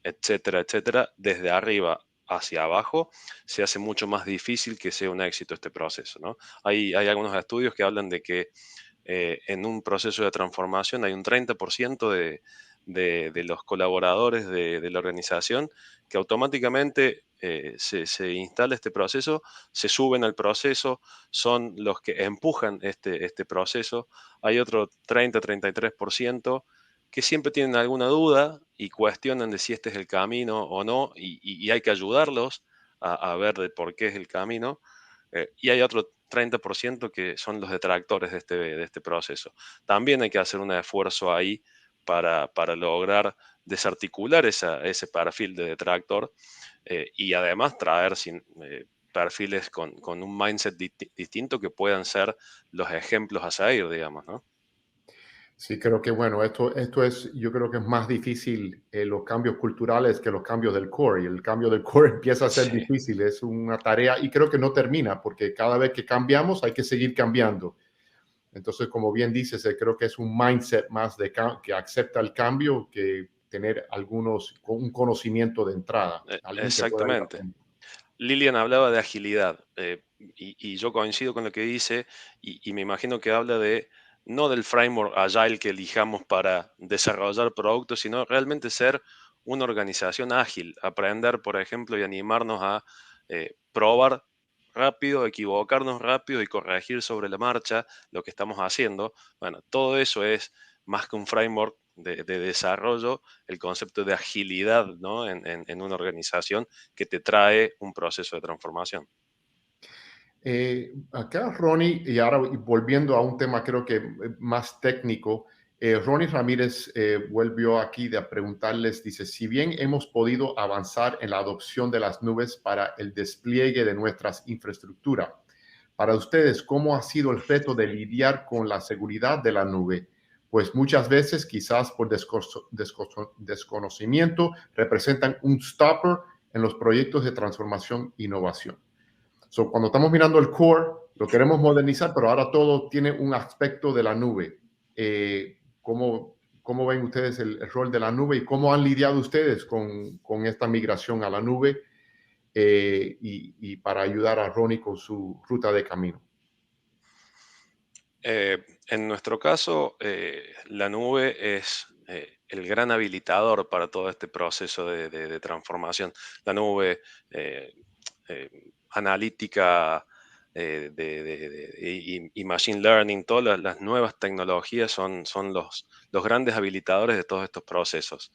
etcétera, etcétera, desde arriba hacia abajo, se hace mucho más difícil que sea un éxito este proceso, ¿no? Hay algunos estudios que hablan de que en un proceso de transformación hay un 30% de los colaboradores de la organización que automáticamente se instala este proceso, se suben al proceso, son los que empujan este proceso. Hay otro 30-33% que siempre tienen alguna duda y cuestionan de si este es el camino o no, y hay que ayudarlos a ver de por qué es el camino. Y hay otro 30% que son los detractores de este proceso. También hay que hacer un esfuerzo ahí para lograr desarticular ese perfil de detractor y además traer perfiles con un mindset distinto que puedan ser los ejemplos a seguir, digamos, ¿no? Sí, creo que bueno, esto es, yo creo que es más difícil los cambios culturales que los cambios del core. Y el cambio del core empieza a ser Sí. difícil, es una tarea y creo que no termina porque cada vez que cambiamos hay que seguir cambiando. Entonces, como bien dices, creo que es un mindset más que acepta el cambio que tener un conocimiento de entrada. Alguien que pueda ir a Exactamente. fondo. Lilian hablaba de agilidad y yo coincido con lo que dice y me imagino que habla no del framework agile que elijamos para desarrollar productos, sino realmente ser una organización ágil, aprender, por ejemplo, y animarnos a probar rápido, equivocarnos rápido y corregir sobre la marcha lo que estamos haciendo. Bueno, todo eso es más que un framework de desarrollo, el concepto de agilidad, ¿no? en una organización que te trae un proceso de transformación. Acá Ronnie, y ahora volviendo a un tema creo que más técnico, Ronnie Ramírez volvió aquí a preguntarles, dice, si bien hemos podido avanzar en la adopción de las nubes para el despliegue de nuestras infraestructuras, para ustedes, ¿cómo ha sido el reto de lidiar con la seguridad de la nube? Pues muchas veces, quizás por desconocimiento, representan un stopper en los proyectos de transformación e innovación. So, cuando estamos mirando el core, lo queremos modernizar, pero ahora todo tiene un aspecto de la nube. ¿Cómo ven ustedes el rol de la nube y cómo han lidiado ustedes con esta migración a la nube y para ayudar a Ronnie con su ruta de camino? En nuestro caso, la nube es el gran habilitador para todo este proceso de transformación. La nube analítica y machine learning, todas las nuevas tecnologías son los grandes habilitadores de todos estos procesos.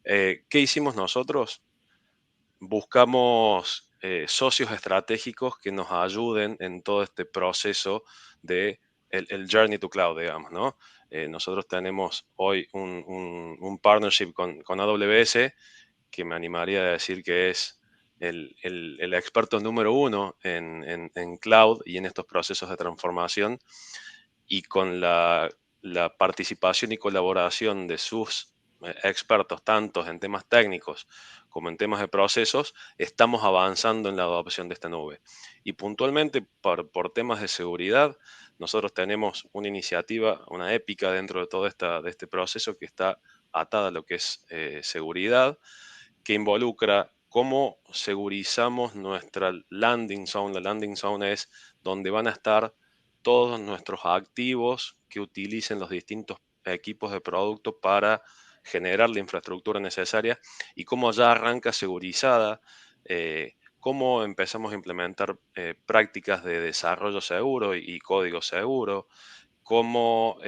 ¿Qué hicimos nosotros? Buscamos socios estratégicos que nos ayuden en todo este proceso de el journey to cloud, digamos, ¿no? Nosotros tenemos hoy un partnership con AWS que me animaría a decir que es el experto número uno en cloud y en estos procesos de transformación, y con la participación y colaboración de sus expertos, tanto en temas técnicos como en temas de procesos, estamos avanzando en la adopción de esta nube. Y puntualmente por temas de seguridad, nosotros tenemos una iniciativa, una épica dentro de todo este proceso que está atada a lo que es seguridad, que involucra cómo segurizamos nuestra landing zone. La landing zone es donde van a estar todos nuestros activos que utilicen los distintos equipos de producto para generar la infraestructura necesaria, y cómo ya arranca segurizada, cómo empezamos a implementar prácticas de desarrollo seguro y código seguro, cómo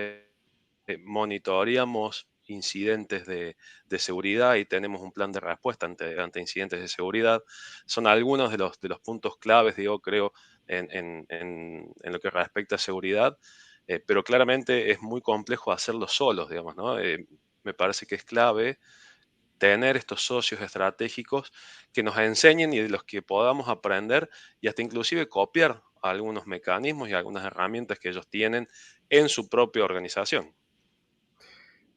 monitoreamos incidentes de seguridad y tenemos un plan de respuesta ante incidentes de seguridad. Son algunos de los puntos claves, digo, creo, en lo que respecta a seguridad, pero claramente es muy complejo hacerlo solos, digamos, ¿no? Me parece que es clave tener estos socios estratégicos que nos enseñen y de los que podamos aprender y hasta inclusive copiar algunos mecanismos y algunas herramientas que ellos tienen en su propia organización.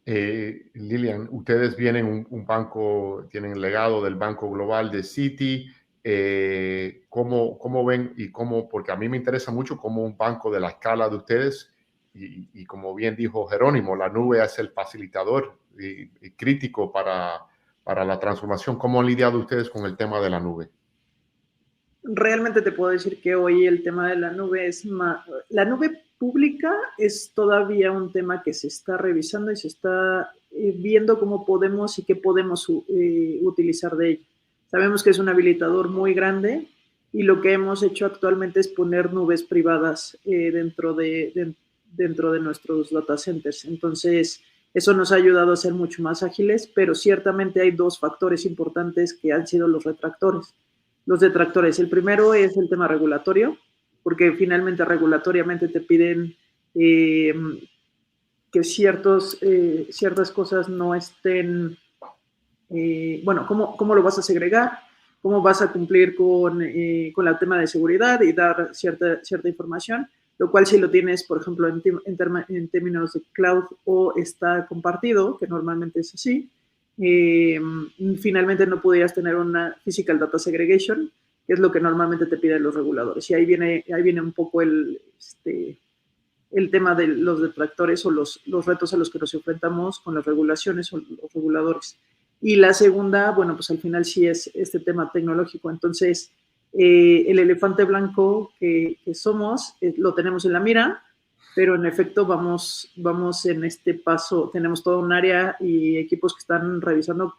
Lilian, ustedes vienen un banco, tienen el legado del Banco Global de Citi. ¿Cómo ven y cómo? Porque a mí me interesa mucho cómo un banco de la escala de ustedes, y como bien dijo Jerónimo, la nube es el facilitador y crítico para la transformación. ¿Cómo han lidiado ustedes con el tema de la nube? Realmente te puedo decir que hoy el tema de la nube es más... La nube pública es todavía un tema que se está revisando y se está viendo cómo podemos y qué podemos utilizar de ella. Sabemos que es un habilitador muy grande y lo que hemos hecho actualmente es poner nubes privadas dentro de nuestros data centers. Entonces, eso nos ha ayudado a ser mucho más ágiles, pero ciertamente hay dos factores importantes que han sido los retractores. Los detractores, el primero es el tema regulatorio, porque finalmente regulatoriamente te piden que ciertas cosas no estén, bueno, ¿cómo lo vas a segregar? ¿Cómo vas a cumplir con el tema de seguridad y dar cierta información? Lo cual si lo tienes, por ejemplo, en términos de cloud o está compartido, que normalmente es así, finalmente no podrías tener una physical data segregation, que es lo que normalmente te piden los reguladores. Y ahí viene un poco el tema de los detractores o los retos a los que nos enfrentamos con las regulaciones o los reguladores. Y la segunda, bueno, pues al final sí es este tema tecnológico. Entonces, el elefante blanco que somos, lo tenemos en la mira, pero en efecto vamos en este paso. Tenemos todo un área y equipos que están revisando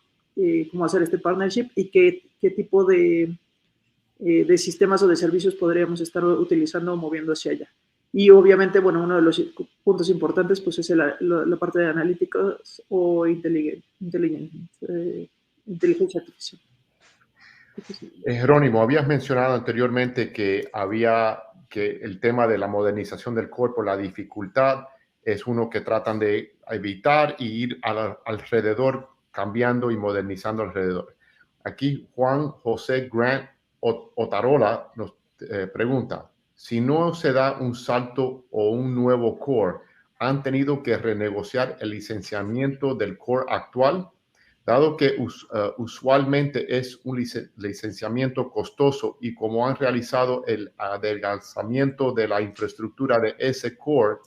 cómo hacer este partnership y qué tipo de sistemas o de servicios podríamos estar utilizando o moviendo hacia allá. Y obviamente, bueno, uno de los puntos importantes pues es la parte de analíticos o inteligencia artificial. Jerónimo, habías mencionado anteriormente que el tema de la modernización del core por la dificultad es uno que tratan de evitar y ir alrededor, cambiando y modernizando alrededor. Aquí Juan José Grant Otarola nos pregunta, si no se da un salto o un nuevo core, ¿han tenido que renegociar el licenciamiento del core actual? Dado que usualmente es un licenciamiento costoso y como han realizado el adelgazamiento de la infraestructura de ese core,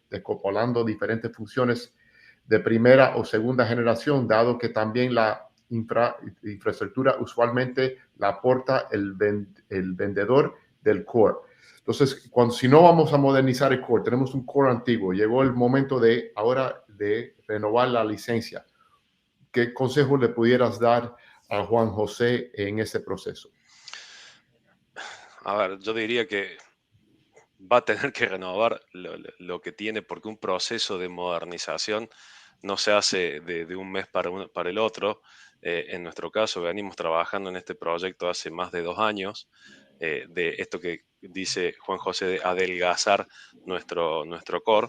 descopolando diferentes funciones de primera o segunda generación, dado que también la infraestructura usualmente la aporta el vendedor del core. Entonces, si no vamos a modernizar el core, tenemos un core antiguo, llegó el momento ahora de renovar la licencia. ¿Qué consejo le pudieras dar a Juan José en ese proceso? A ver, yo diría que va a tener que renovar lo que tiene, porque un proceso de modernización no se hace de un mes para el otro. En nuestro caso, venimos trabajando en este proyecto hace más de 2 años, de esto que dice Juan José, de adelgazar nuestro core.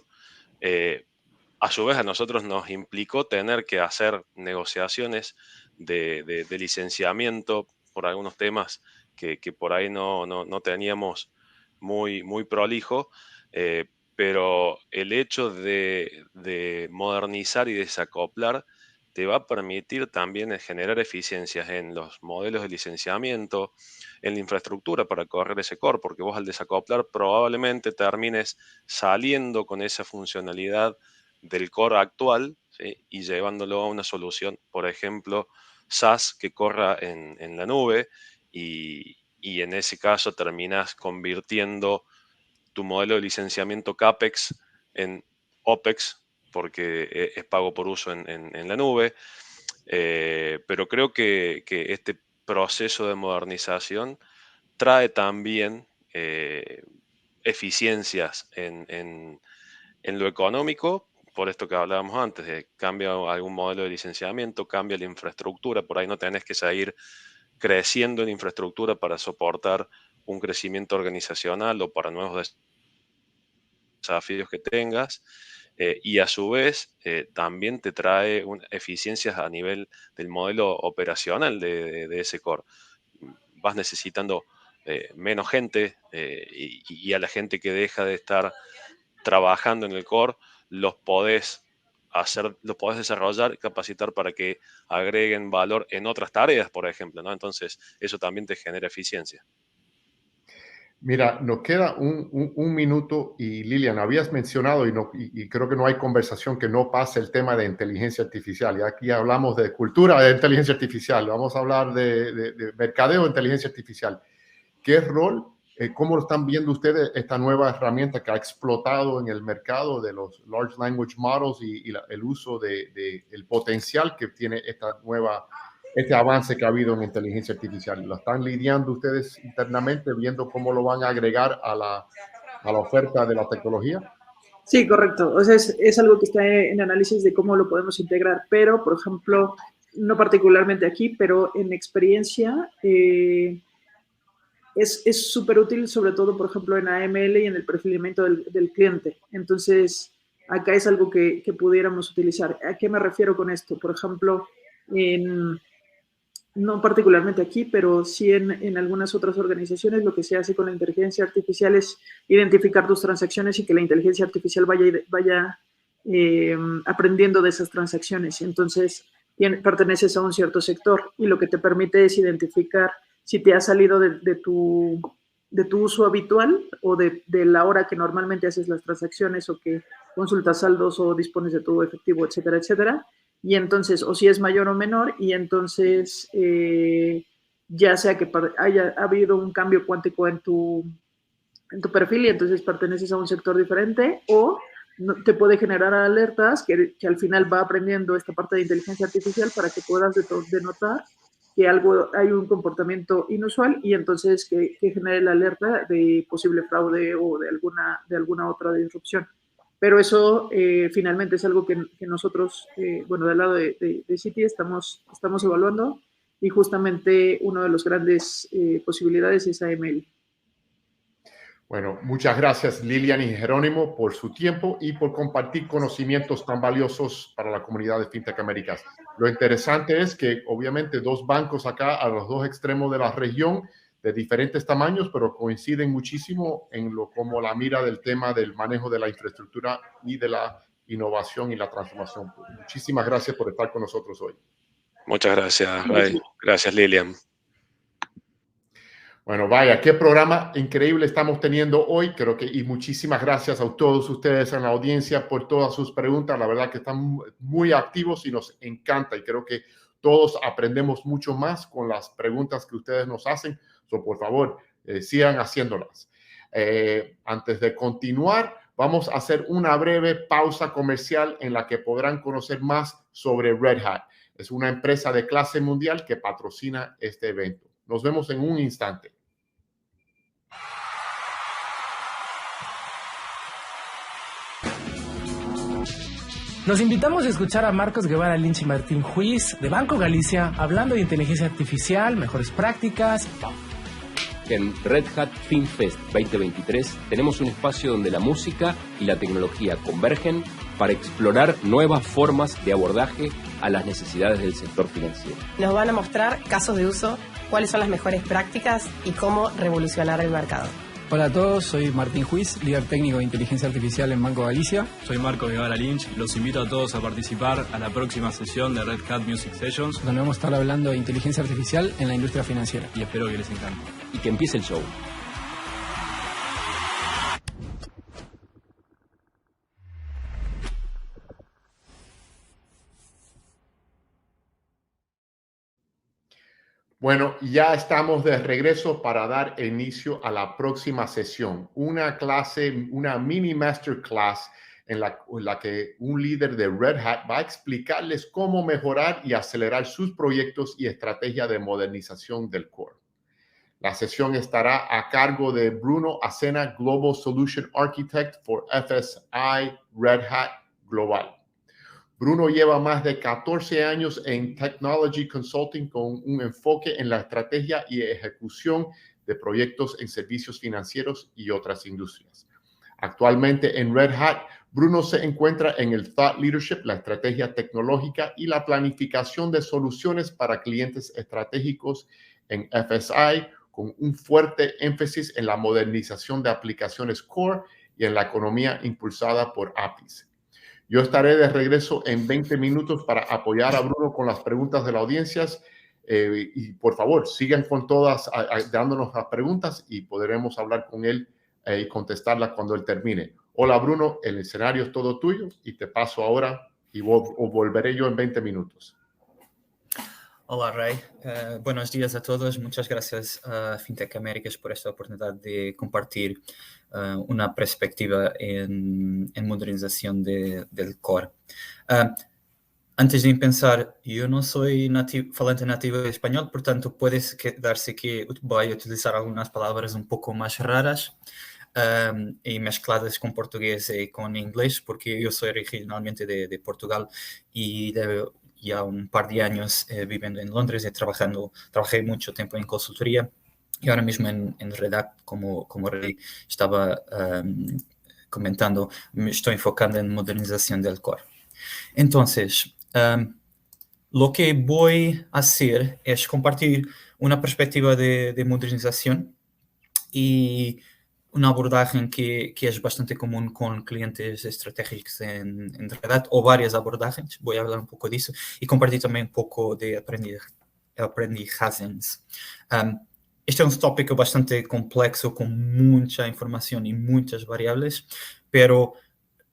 A su vez, a nosotros nos implicó tener que hacer negociaciones de licenciamiento por algunos temas que por ahí no teníamos muy prolijo, pero el hecho de modernizar y desacoplar te va a permitir también generar eficiencias en los modelos de licenciamiento, en la infraestructura para correr ese core, porque vos al desacoplar probablemente termines saliendo con esa funcionalidad del core actual, ¿sí? Y llevándolo a una solución, por ejemplo, SaaS que corra en la nube y en ese caso terminas convirtiendo tu modelo de licenciamiento CAPEX en OPEX porque es pago por uso en la nube. Pero creo que este proceso de modernización trae también eficiencias en lo económico, por esto que hablábamos antes, cambia algún modelo de licenciamiento, cambia la infraestructura, por ahí no tenés que seguir creciendo en infraestructura para soportar un crecimiento organizacional o para nuevos desafíos que tengas. Y a su vez también te trae eficiencias a nivel del modelo operacional de ese core. Vas necesitando menos gente y a la gente que deja de estar trabajando en el core los podés desarrollar y capacitar para que agreguen valor en otras tareas, por ejemplo, ¿no? Entonces, eso también te genera eficiencia. Mira, nos queda un minuto y Lilian, habías mencionado y creo que no hay conversación que no pase el tema de inteligencia artificial. Y aquí hablamos de cultura de inteligencia artificial, vamos a hablar de mercadeo de inteligencia artificial. ¿Qué rol ¿Cómo están viendo ustedes esta nueva herramienta que ha explotado en el mercado de los Large Language Models y el uso el potencial que tiene este avance que ha habido en inteligencia artificial? ¿Lo están lidiando ustedes internamente, viendo cómo lo van a agregar a la oferta de la tecnología? Sí, correcto. O sea, es algo que está en análisis de cómo lo podemos integrar, pero, por ejemplo, no particularmente aquí, pero en experiencia, es súper útil, sobre todo, por ejemplo, en AML y en el perfilamiento del cliente. Entonces, acá es algo que pudiéramos utilizar. ¿A qué me refiero con esto? Por ejemplo, no particularmente aquí, pero sí en algunas otras organizaciones, lo que se hace con la inteligencia artificial es identificar tus transacciones y que la inteligencia artificial vaya aprendiendo de esas transacciones. Entonces, perteneces a un cierto sector y lo que te permite es identificar si te ha salido de tu uso habitual o de la hora que normalmente haces las transacciones o que consultas saldos o dispones de tu efectivo, etcétera, etcétera. Y entonces, o si es mayor o menor, y entonces ya sea que haya habido un cambio cuántico en tu perfil y entonces perteneces a un sector diferente, o te puede generar alertas que al final va aprendiendo esta parte de inteligencia artificial para que puedas denotar que hay un comportamiento inusual y entonces que genere la alerta de posible fraude o de alguna otra disrupción. Pero eso finalmente es algo que nosotros, del lado de Citi estamos evaluando y justamente una de las grandes posibilidades es AML. Bueno, muchas gracias Lilian y Jerónimo por su tiempo y por compartir conocimientos tan valiosos para la comunidad de FinTech Américas. Lo interesante es que obviamente dos bancos acá a los dos extremos de la región de diferentes tamaños, pero coinciden muchísimo en como la mira del tema del manejo de la infraestructura y de la innovación y la transformación. Muchísimas gracias por estar con nosotros hoy. Muchas gracias, Ray. Gracias, Lilian. Bueno, vaya, qué programa increíble estamos teniendo hoy. Creo que, y muchísimas gracias a todos ustedes en la audiencia por todas sus preguntas. La verdad que están muy activos y nos encanta. Y creo que todos aprendemos mucho más con las preguntas que ustedes nos hacen. So, por favor, sigan haciéndolas. Antes de continuar, vamos a hacer una breve pausa comercial en la que podrán conocer más sobre Red Hat. Es una empresa de clase mundial que patrocina este evento. Nos vemos en un instante. Los invitamos a escuchar a Marcos Guevara Lynch y Martín Juiz de Banco Galicia hablando de inteligencia artificial, mejores prácticas. En Red Hat FinFest 2023 tenemos un espacio donde la música y la tecnología convergen para explorar nuevas formas de abordaje a las necesidades del sector financiero. Nos van a mostrar casos de uso, cuáles son las mejores prácticas y cómo revolucionar el mercado. Hola a todos, soy Martín Juiz, líder técnico de inteligencia artificial en Banco Galicia. Soy Marco Guevara Lynch, los invito a todos a participar a la próxima sesión de Red Hat Music Sessions, donde vamos a estar hablando de inteligencia artificial en la industria financiera. Y espero que les encante. Y que empiece el show. Bueno, ya estamos de regreso para dar inicio a la próxima sesión. Una clase, una mini masterclass en la que un líder de Red Hat va a explicarles cómo mejorar y acelerar sus proyectos y estrategia de modernización del core. La sesión estará a cargo de Bruno Acena, Global Solution Architect for FSI Red Hat Global. Bruno lleva más de 14 años en Technology Consulting con un enfoque en la estrategia y ejecución de proyectos en servicios financieros y otras industrias. Actualmente en Red Hat, Bruno se encuentra en el Thought Leadership, la estrategia tecnológica y la planificación de soluciones para clientes estratégicos en FSI, con un fuerte énfasis en la modernización de aplicaciones core y en la economía impulsada por APIs. Yo estaré de regreso en 20 minutos para apoyar a Bruno con las preguntas de la audiencia. Y por favor, sigan con todas dándonos las preguntas y podremos hablar con él y contestarlas cuando él termine. Hola Bruno, el escenario es todo tuyo y te paso ahora y volveré yo en 20 minutos. Hola, Ray. Buenos días a todos. Muchas gracias a FinTech Américas por esta oportunidad de compartir una perspectiva en modernización del core. Antes de empezar, yo no soy falante nativo de español, portanto, puede darse que voy a utilizar algunas palabras un poco más raras y mezcladas con portugués y con inglés, porque yo soy originalmente de Portugal y ya un par de años viviendo en Londres y trabajé mucho tiempo en consultoría y ahora mismo en Redact, como Ray estaba comentando, me estoy enfocando en modernización del core. Entonces, lo que voy a hacer es compartir una perspectiva de modernización y una abordaje que es bastante común con clientes estratégicos en Redact, o varias abordajes. Voy a hablar un poco de eso y compartir también un poco de aprendizajes. Este es un tópico bastante complexo, con mucha información y muchas variables, pero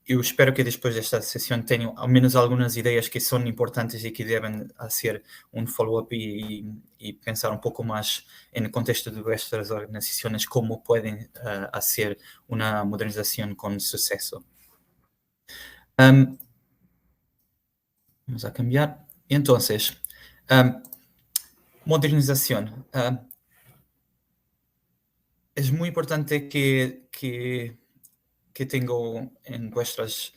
eu espero que depois desta sessão tenham ao menos algumas ideias que são importantes e que devem ser um follow-up e pensar um pouco mais no contexto de vuestras organizações, como podem fazer uma modernização com sucesso. Vamos a cambiar. Então, modernização. É muito importante que tengo en vuestras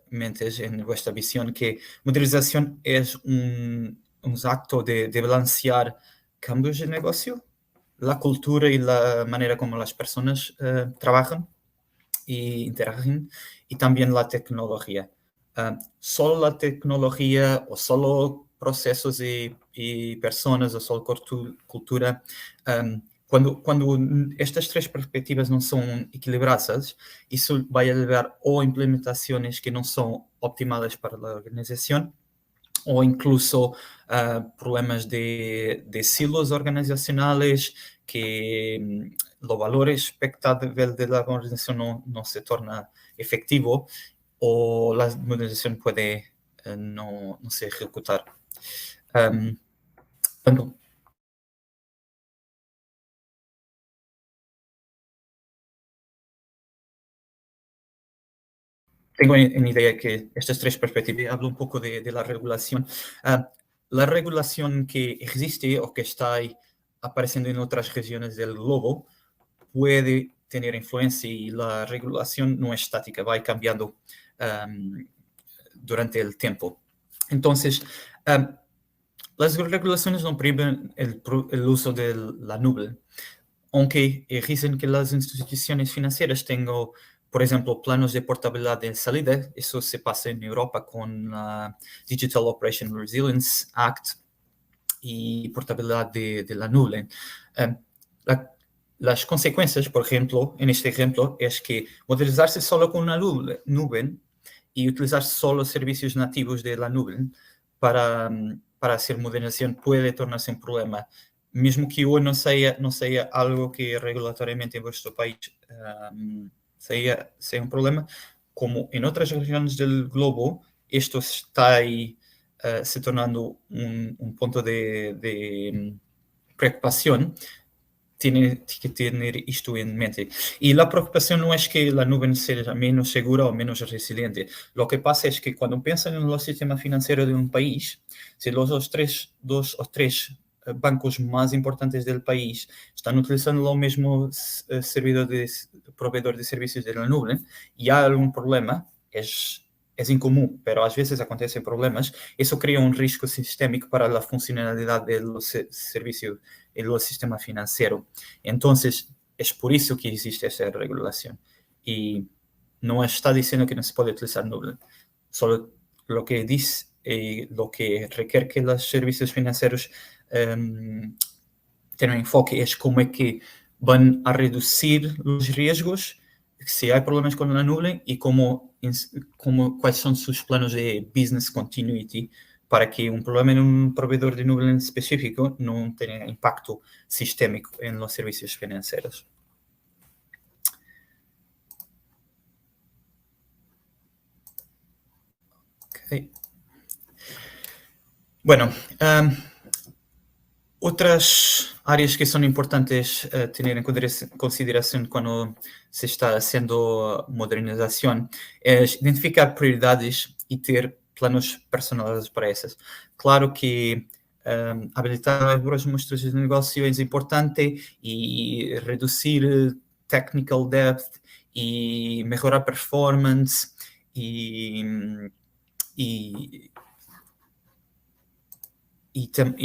mentes, en vuestra visión, que modernización es un acto de balancear cambios de negocio, la cultura y la manera como las personas trabajan y interactúan, y también la tecnología. Solo la tecnología o solo procesos y personas o solo cultura, quando estas três perspectivas não são equilibradas, isso vai levar ou implementações que não são optimais para a organização, ou incluso problemas de silos organizacionais, que o valor expectável da organização não se torna efetivo, ou a modernização pode não se executar. Tengo en idea que estas tres perspectivas, hablo un poco de la regulación. La regulación que existe o que está apareciendo en otras regiones del globo puede tener influencia, y la regulación no es estática, va cambiando durante el tiempo. Entonces, las regulaciones no prohíben el uso de la nube, aunque dicen que las instituciones financieras tengan, por ejemplo, planos de portabilidad de salida. Eso se pasa en Europa con la Digital Operation Resilience Act y portabilidad de la nube. Las consecuencias, por ejemplo, en este ejemplo, es que modernizarse solo con una nube y utilizar solo servicios nativos de la nube para hacer modernización puede tornarse un problema, mismo que hoy no sea algo que regulatoriamente en vuestro país sea un problema. Como en otras regiones del globo, esto está se tornando un punto de preocupación. Tiene que tener esto en mente. Y la preocupación no es que la nube sea menos segura o menos resiliente. Lo que pasa es que cuando piensan en el sistema financiero de un país, si los dos o tres bancos más importantes del país están utilizando lo mismo proveedor de servicios de la nube, y hay algún problema, es incomún, pero a veces acontecen problemas. Eso crea un riesgo sistémico para la funcionalidad de los servicios y el sistema financiero. Entonces, es por eso que existe esa regulación. Y no está diciendo que no se puede utilizar nube. Solo lo que dice, lo que requiere que los servicios financieros tengan enfoque es cómo es que van a reducir los riesgos si hay problemas con la nube, y cuáles son sus planos de business continuity para que un problema en un proveedor de nube en específico no tenga impacto sistémico en los servicios financieros. Okay. Bueno, Otras áreas que son importantes tener en consideración cuando se está haciendo modernización es identificar prioridades y tener planos personalizados para esas. Claro que habilitar nuevos modelos de negocio es importante y reducir technical depth y mejorar performance y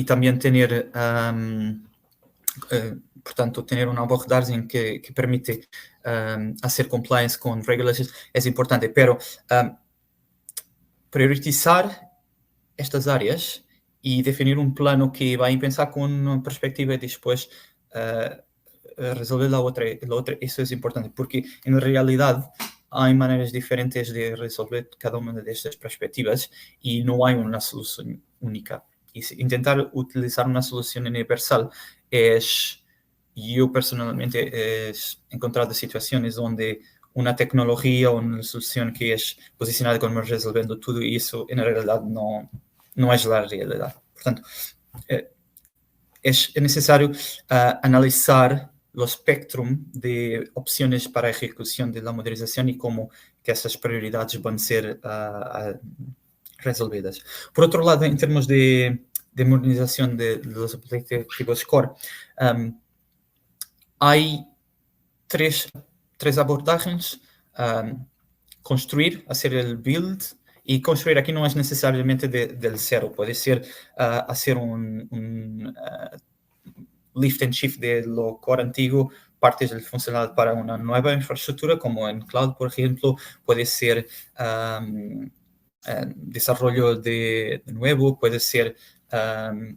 también tener, portanto, tener una abordaje que permite hacer compliance con regulations es importante, pero priorizar estas áreas y definir un plano que va a pensar con una perspectiva y después resolver la otra, eso es importante, porque en realidad hay maneras diferentes de resolver cada una de estas perspectivas y no hay una solución única. Y intentar utilizar una solución universal yo personalmente he encontrado situaciones donde una tecnología o una solución que es posicionada como resolviendo todo eso, en realidad no es la realidad. Por tanto, es necesario analizar el espectro de opciones para ejecución de la modernización y cómo que esas prioridades van a ser resolvidas. Por otro lado, en términos de modernización de los aplicativos core, hay tres abordajes: construir, hacer el build, y construir aquí no es necesariamente del cero, puede ser hacer un lift and shift de lo core antiguo, partes del funcional para una nueva infraestructura, como en cloud, por ejemplo, puede ser desarrollo de nuevo, puede ser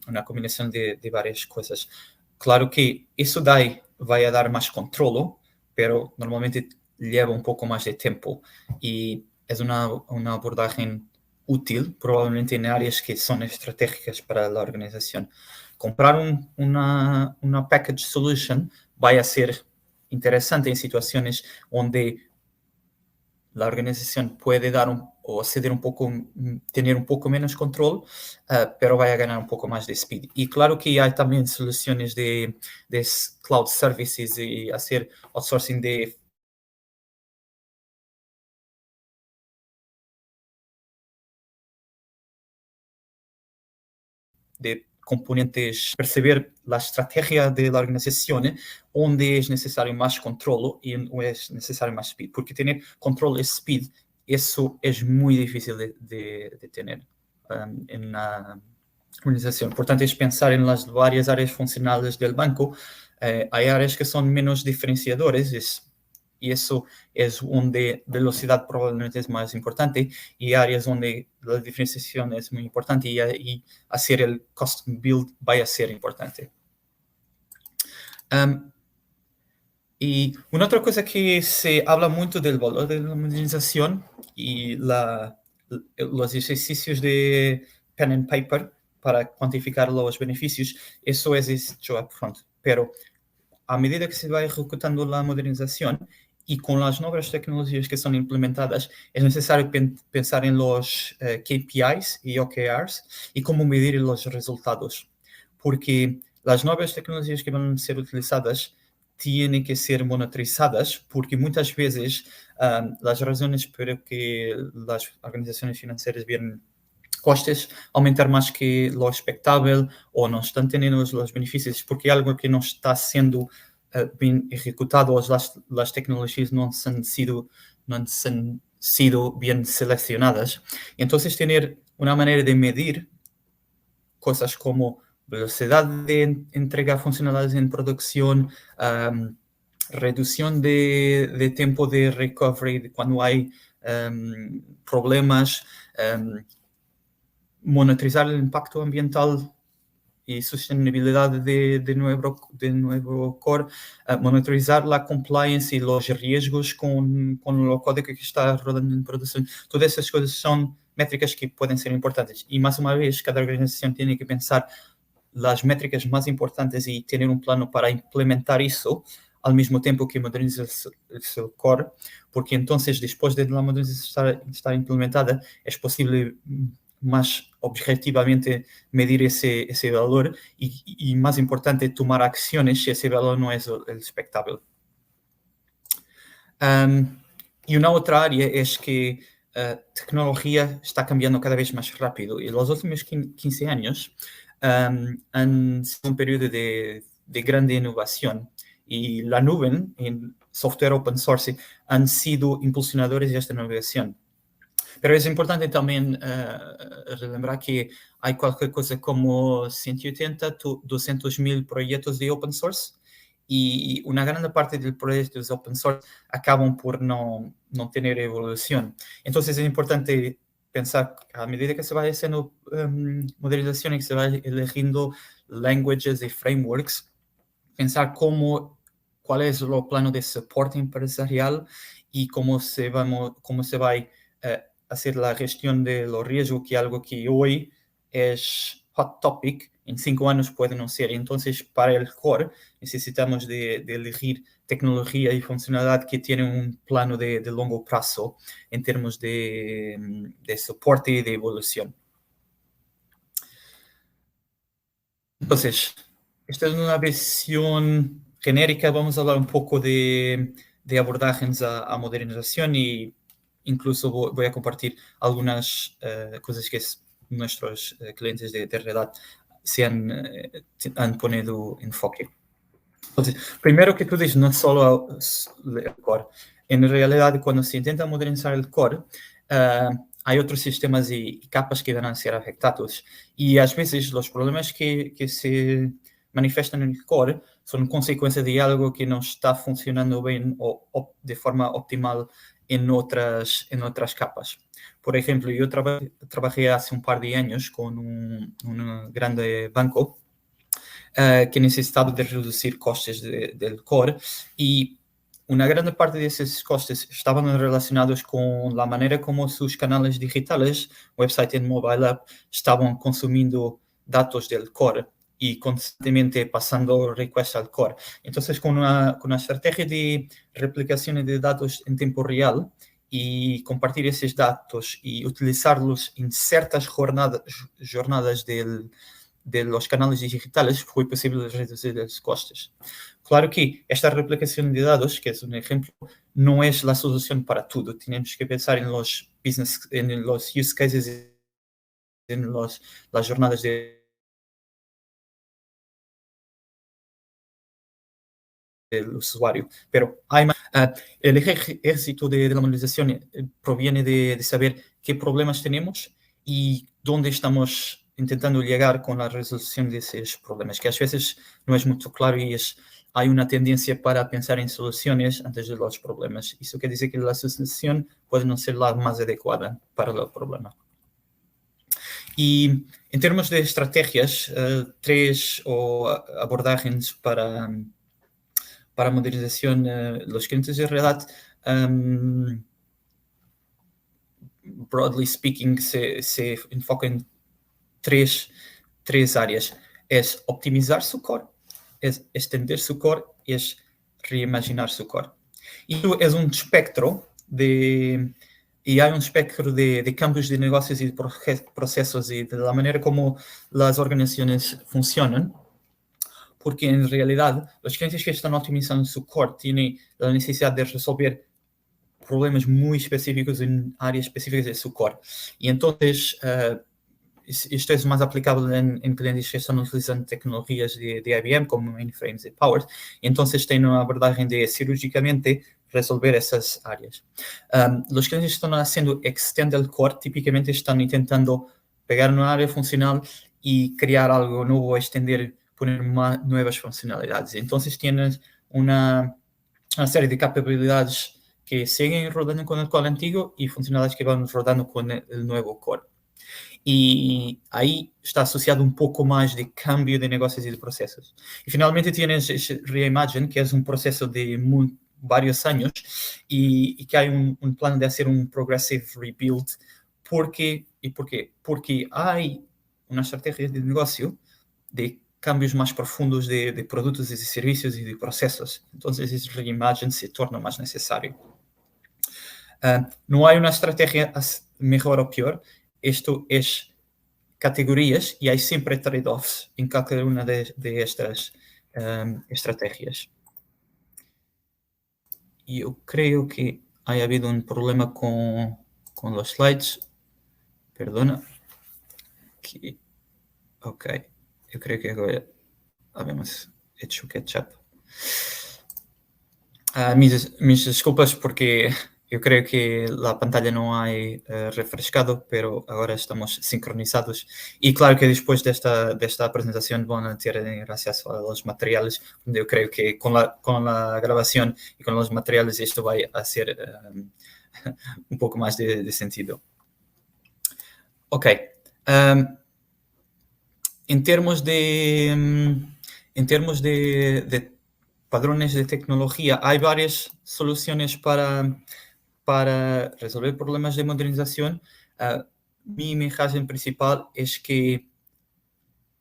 una combinación de varias cosas. Claro que eso va a dar más control, pero normalmente lleva un poco más de tiempo y es una abordaje útil, probablemente en áreas que son estratégicas para la organización. Comprar una package solution va a ser interesante en situaciones donde la organización puede o ceder un poco, tener un poco menos control, pero va a ganar un poco más de speed. Y claro que hay también soluciones de cloud services y hacer outsourcing de componentes, perceber la estrategia de la organización, donde es necesario más control y donde es necesario más speed, porque tener control y speed, eso es muy difícil de tener en una organización. Por tanto, es pensar en las varias áreas funcionales del banco. Hay áreas que son menos diferenciadores, y eso es donde velocidad probablemente es más importante, y áreas donde la diferenciación es muy importante y hacer el custom build va a ser importante. Y una otra cosa que se habla mucho del valor de la modernización y los ejercicios de pen and paper para cuantificar los beneficios, eso es hecho upfront, pero a medida que se va ejecutando la modernización y con las nuevas tecnologías que son implementadas, es necesario pensar en los KPIs y OKRs y cómo medir los resultados, porque las nuevas tecnologías que van a ser utilizadas tienen que ser monitorizadas, porque muchas veces las razones por que las organizaciones financieras vienen costes aumentar más que lo expectable o no están teniendo los beneficios porque algo que no está siendo bien ejecutado, las tecnologías no han sido bien seleccionadas. Entonces, tener una manera de medir cosas como velocidad de entrega funcionalidades en producción, reducción de tiempo de recovery cuando hay problemas, monitorizar el impacto ambiental y sostenibilidad de nuevo core, monitorizar la compliance y los riesgos con el código que está rodando en producción. Todas esas cosas son métricas que pueden ser importantes. Y más una vez, cada organización tiene que pensar las métricas más importantes y tener un plano para implementar eso al mismo tiempo que moderniza el core, porque entonces después de la modernización estar implementada, es posible más objetivamente medir ese valor y más importante, tomar acciones si ese valor no es el expectable. Y una otra área es que tecnología está cambiando cada vez más rápido y los últimos 15 años han sido un periodo de grande innovación y la nube en software open source han sido impulsionadores de esta innovación. Pero es importante también relembrar que hay cualquier cosa como 180, 200.000 proyectos de open source y una gran parte de los proyectos de open source acaban por no tener evolución. Entonces es importante pensar, a medida que se va haciendo modernización y que se va eligiendo languages y frameworks, pensar cuál es el plano de soporte empresarial y cómo se va a hacer la gestión de los riesgos, que algo que hoy es hot topic, en 5 años puede no ser. Entonces, para el core, necesitamos de elegir tecnología y funcionalidad que tienen un plano de largo plazo en términos de soporte y de evolución. Entonces, esta es una visión genérica. Vamos a hablar un poco de abordajes a modernización y incluso voy a compartir algunas cosas que nuestros clientes de Red Hat han ponido enfoque. Entonces, primero que todo es no solo el core. En realidad, cuando se intenta modernizar el core, hay otros sistemas y capas que van a ser afectados. Y a veces los problemas que se manifiestan en el core son consecuencia de algo que no está funcionando bien o de forma optimal en otras capas. Por ejemplo, yo trabajé hace un par de años con un grande banco que necesitaba de reducir costes del core y una gran parte de esos costes estaban relacionados con la manera como sus canales digitales, website y mobile app, estaban consumiendo datos del core y constantemente pasando requests al core. Entonces, con una estrategia de replicación de datos en tiempo real y compartir esos datos y utilizarlos en ciertas jornadas de los canales digitales, fue posible reducir los costes. Claro que esta replicación de datos, que es un ejemplo, no es la solución para todo. Tenemos que pensar en los use cases, en las jornadas del usuario. Pero el éxito de la modernización proviene de saber qué problemas tenemos y dónde estamos intentando llegar con la resolución de esos problemas, que a veces no es muy claro y hay una tendencia para pensar en soluciones antes de los problemas. Eso quiere decir que la solución puede no ser la más adecuada para el problema. Y en términos de estrategias, 3 abordajes para modernización, los clientes de Red Hat, broadly speaking, se enfocan en tres áreas. Es optimizar su core, es extender su core y es reimaginar su core. Y es un espectro de cambios de negocios y de procesos y de la manera como las organizaciones funcionan, porque en realidad los clientes que están optimizando su core tienen la necesidad de resolver problemas muy específicos en áreas específicas de su core. Y entonces, esto es más aplicable en clientes que están utilizando tecnologías de IBM como mainframes y powers. Y entonces tienen una abordaje de cirúrgicamente resolver esas áreas. Los clientes que están haciendo extend el core típicamente están intentando pegar una área funcional y crear algo nuevo, extender, poner nuevas funcionalidades. Entonces tienes una serie de capacidades que siguen rodando con el core antiguo y funcionalidades que van rodando con el nuevo core. Y ahí está asociado un poco más de cambio de negocios y de procesos. Y finalmente tienes Reimagine, que es un proceso de varios años y que hay un plan de hacer un progressive rebuild. ¿Por qué? Porque hay una estrategia de negocio de cambios más profundos de productos y de servicios y de procesos. Entonces, ese Reimagine se torna más necesario. No hay una estrategia mejor o peor. Esto es categorías y hay siempre trade-offs en cada una de estas estrategias. Yo creo que ha habido un problema con los slides. Perdona. Ok. Yo creo que ahora habíamos hecho catch-up. Mis disculpas porque yo creo que la pantalla no ha refrescado, pero ahora estamos sincronizados. Y claro que después de esta presentación van a tener acceso a los materiales, donde yo creo que con la grabación y con los materiales esto va a hacer un poco más de sentido. Ok. En términos de padrones de tecnología, hay varias soluciones para resolver problemas de modernización. Mi mensaje principal es que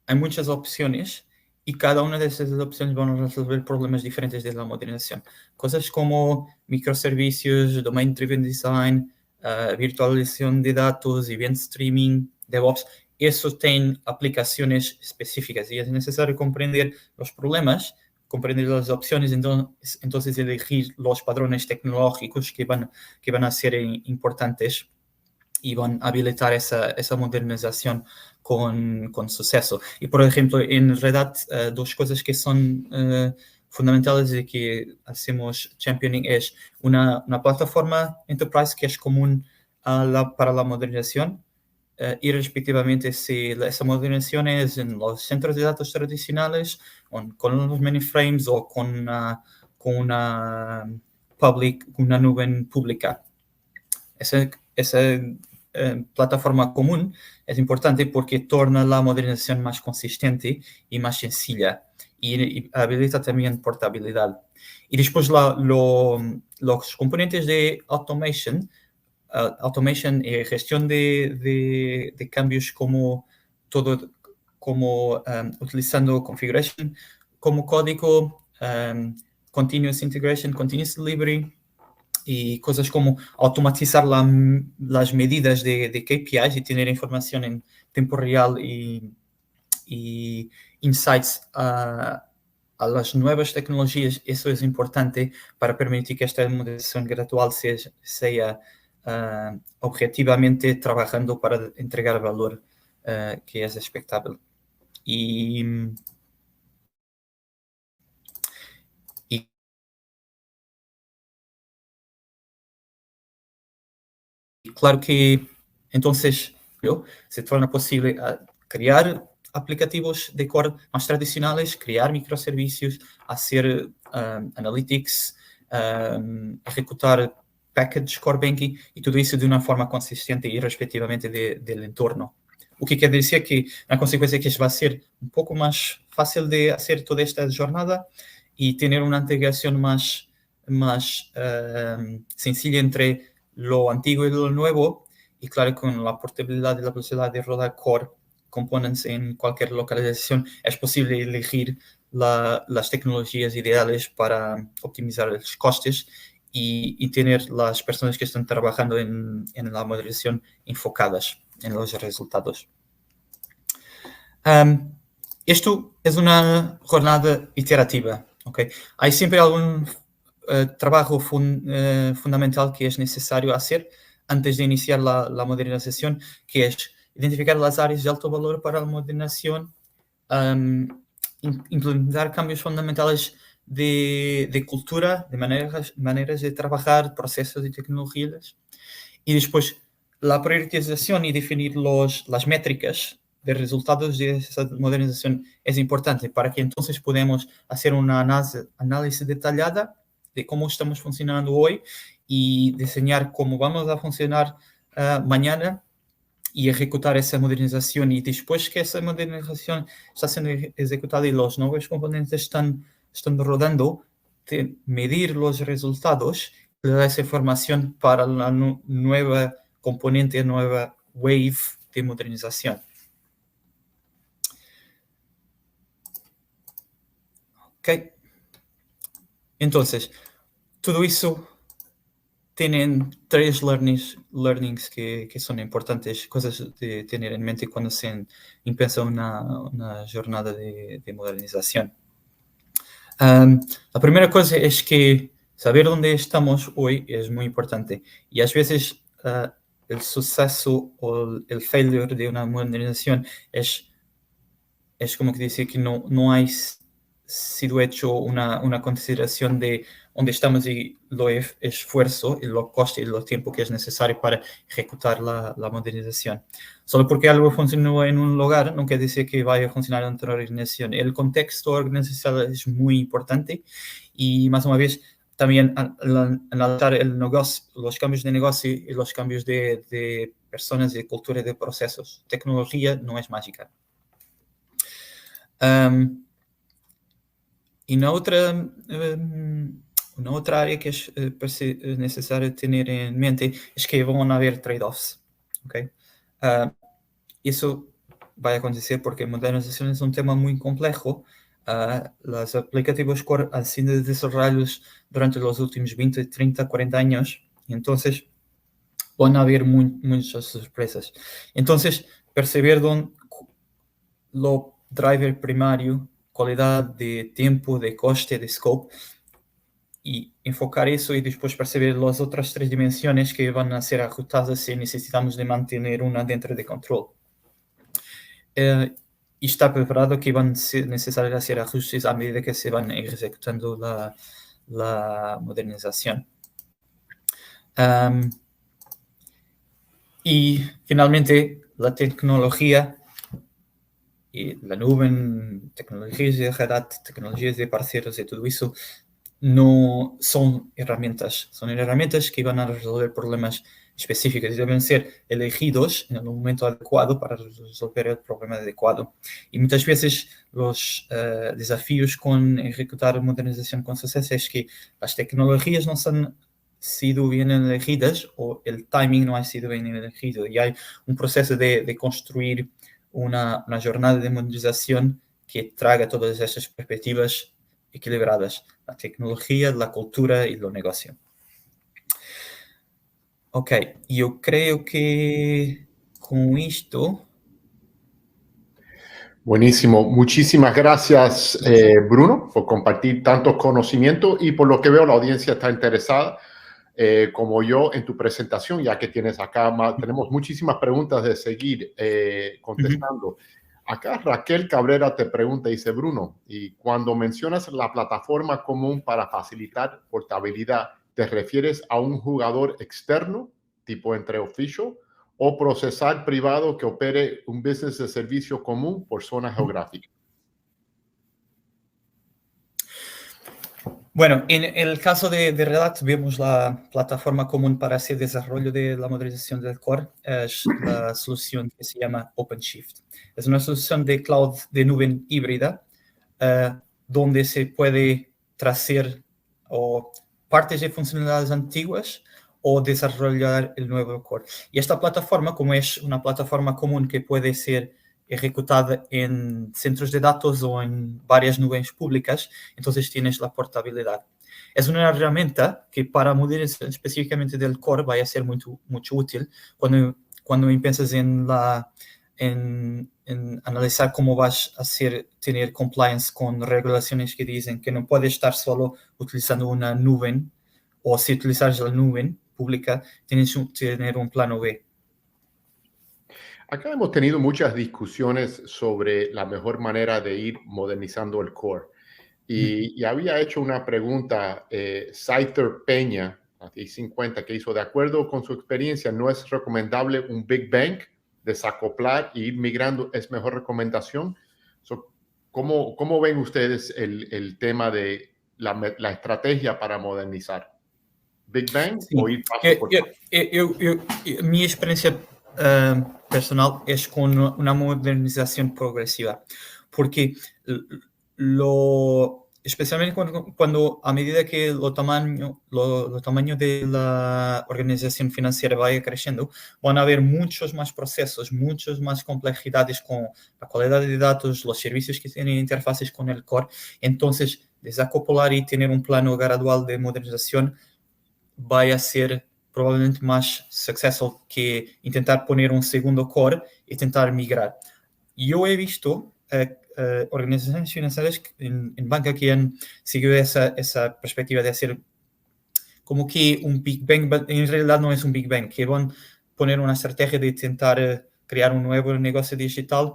hay muchas opciones y cada una de esas opciones van a resolver problemas diferentes de la modernización. Cosas como microservicios, domain-driven design, virtualización de datos, event streaming, DevOps. Eso tiene aplicaciones específicas y es necesario comprender los problemas, comprender las opciones, entonces elegir los padrones tecnológicos que van a ser importantes y van a habilitar esa modernización con suceso. Y, por ejemplo, en Red Hat, dos cosas que son fundamentales de que hacemos championing es una plataforma Enterprise que es común para la modernización, y respectivamente si esa modernización es en los centros de datos tradicionales, con los mainframes o con una nube pública. Esa plataforma común es importante porque torna la modernización más consistente y más sencilla y habilita también portabilidad. Y después los componentes de automation y gestión de cambios como utilizando configuration como código, continuous integration, continuous delivery y cosas como automatizar las medidas de KPIs y tener información en tiempo real y insights a las nuevas tecnologías. Eso es importante para permitir que esta modernización gradual sea objetivamente trabajando para entregar valor que es expectable. Y claro que entonces se torna posible crear aplicativos de core más tradicionales, crear microservicios, hacer analytics, ejecutar package core banking y todo eso de una forma consistente y respectivamente del entorno. O que quer dizer que, na consequência, que va a ser un poco más fácil de hacer toda esta jornada y tener una integración más sencilla entre lo antiguo y lo nuevo, y claro, con la portabilidad y la posibilidad de rodar core components en cualquier localización, es posible elegir las tecnologías ideales para optimizar los costes y tener las personas que están trabajando en la modernización enfocadas en los resultados. Esto es una jornada iterativa, ¿okay? Hay siempre algún trabajo fundamental que es necesario hacer antes de iniciar la modernización, que es identificar las áreas de alto valor para la modernización, implementar cambios fundamentales de cultura, de maneras de trabajar, procesos y tecnologías, y después la priorización y definir las métricas de resultados de esa modernización es importante para que entonces podamos hacer una análisis detallada de cómo estamos funcionando hoy y diseñar cómo vamos a funcionar mañana y ejecutar esa modernización. Y después que esa modernización está siendo ejecutada y los nuevos componentes están rodando, medir los resultados, dar esa información para la nueva componente, nueva wave de modernización. Ok. Entonces, todo eso tienen 3 learnings que son importantes, cosas de tener en mente cuando se empieza una jornada de modernización. La primera cosa es que saber dónde estamos hoy es muy importante y a veces el suceso o el failure de una modernización es como que dice que no ha sido hecho una consideración de dónde estamos y lo esfuerzo y lo coste y lo tiempo que es necesario para ejecutar la modernización. Solo porque algo funcionó en un lugar no quiere decir que vaya a funcionar en otra organización. El contexto organizacional es muy importante y más una vez también analizar los cambios de negocio y los cambios de personas, de cultura y de procesos. Tecnología no es mágica. Y una otra área que es necesario tener en mente es que van a haber trade-offs. ¿Okay? Eso va a acontecer porque modernización es un tema muy complejo. Los aplicativos core han sido desarrollados durante los últimos 20, 30, 40 años. Y entonces van a haber muchas sorpresas. Entonces, perceber lo driver primario, calidad de tiempo, de coste, de scope, y enfocar eso y después perceber las otras 3 dimensiones que van a ser ajustadas si necesitamos de mantener una dentro de control. Y está preparado que van a ser necesarios hacer ajustes a medida que se van ejecutando la modernización. Y finalmente, la tecnología y la nube, tecnologías de red, tecnologías de parceros y todo eso no son herramientas que van a resolver problemas específicos y deben ser elegidos en el momento adecuado para resolver el problema adecuado. Y muchas veces los desafíos con ejecutar modernización con suceso es que las tecnologías no han sido bien elegidas o el timing no ha sido bien elegido y hay un proceso de construir una jornada de modernización que traga todas esas perspectivas equilibradas, la tecnología, la cultura y el negocio. Ok, yo creo que con esto... Buenísimo. Muchísimas gracias, Bruno, por compartir tantos conocimientos y por lo que veo la audiencia está interesada, como yo, en tu presentación, ya que tienes acá tenemos muchísimas preguntas de seguir contestando. Acá Raquel Cabrera te pregunta, dice Bruno, y cuando mencionas la plataforma común para facilitar portabilidad, ¿te refieres a un jugador externo, tipo entre official, o procesar privado que opere un business de servicio común por zona geográfica? Bueno, en el caso de Red Hat vemos la plataforma común para hacer desarrollo de la modernización del core, es la solución que se llama OpenShift. Es una solución de cloud de nube híbrida, donde se puede traer partes de funcionalidades antiguas o desarrollar el nuevo core. Y esta plataforma, como es una plataforma común que puede ser ejecutada en centros de datos o en varias nubes públicas, entonces tienes la portabilidad. Es una herramienta que para modernización específicamente del core va a ser mucho útil cuando empiezas en analizar cómo vas a tener compliance con regulaciones que dicen que no puedes estar solo utilizando una nube, o si utilizas la nube pública, tienes que tener un plano B. Acá hemos tenido muchas discusiones sobre la mejor manera de ir modernizando el core. Y había hecho una pregunta, Saiter Peña, aquí 50, que hizo, de acuerdo con su experiencia, ¿no es recomendable un Big Bang, desacoplar e ir migrando? ¿Es mejor recomendación? ¿Cómo ven ustedes el tema de la estrategia para modernizar? ¿Big Bang o ir paso por paso? Mi experiencia personal es con una modernización progresiva, porque especialmente cuando a medida que lo tamaño de la organización financiera vaya creciendo, van a haber muchos más procesos, muchas más complejidades con la calidad de datos, los servicios que tienen interfaces con el core. Entonces, desacoplar y tener un plano gradual de modernización vaya a ser probablemente más successful que intentar poner un segundo core y intentar migrar. Yo he visto organizaciones financieras en banca que han seguido esa perspectiva de hacer como que un Big Bang, en realidad no es un Big Bang, que van a poner una estrategia de intentar crear un nuevo negocio digital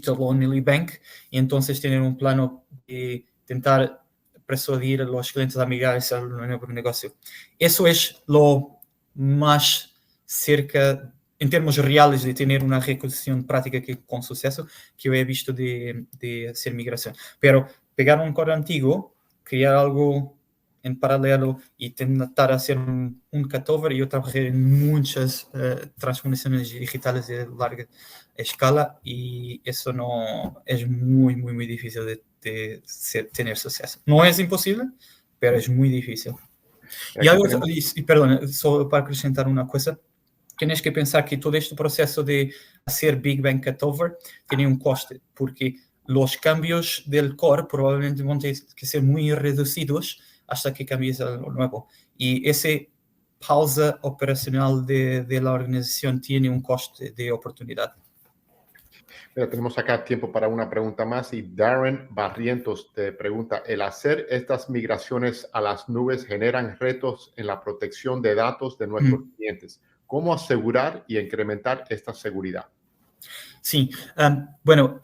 only bank, y entonces tener un plano de intentar persuadir a los clientes a migrar hacia un nuevo negocio. Eso es lo más cerca, en términos reales, de tener una ejecución práctica con suceso que yo he visto de hacer migración. Pero pegar un core antiguo, crear algo en paralelo y intentar hacer un cutover. Yo trabajé en muchas transformaciones digitales de larga escala y eso no es muy, muy, muy difícil de tener suceso. No es imposible, pero es muy difícil. Y perdón, solo para acrescentar una cosa, tienes que pensar que todo este proceso de hacer Big Bang cutover tiene un coste, porque los cambios del core probablemente van a tener que ser muy reducidos hasta que cambies a lo nuevo. Y ese pausa operacional de la organización tiene un coste de oportunidad. Pero tenemos acá tiempo para una pregunta más y Darren Barrientos te pregunta, ¿el hacer estas migraciones a las nubes generan retos en la protección de datos de nuestros clientes? ¿Cómo asegurar y incrementar esta seguridad? Sí, bueno,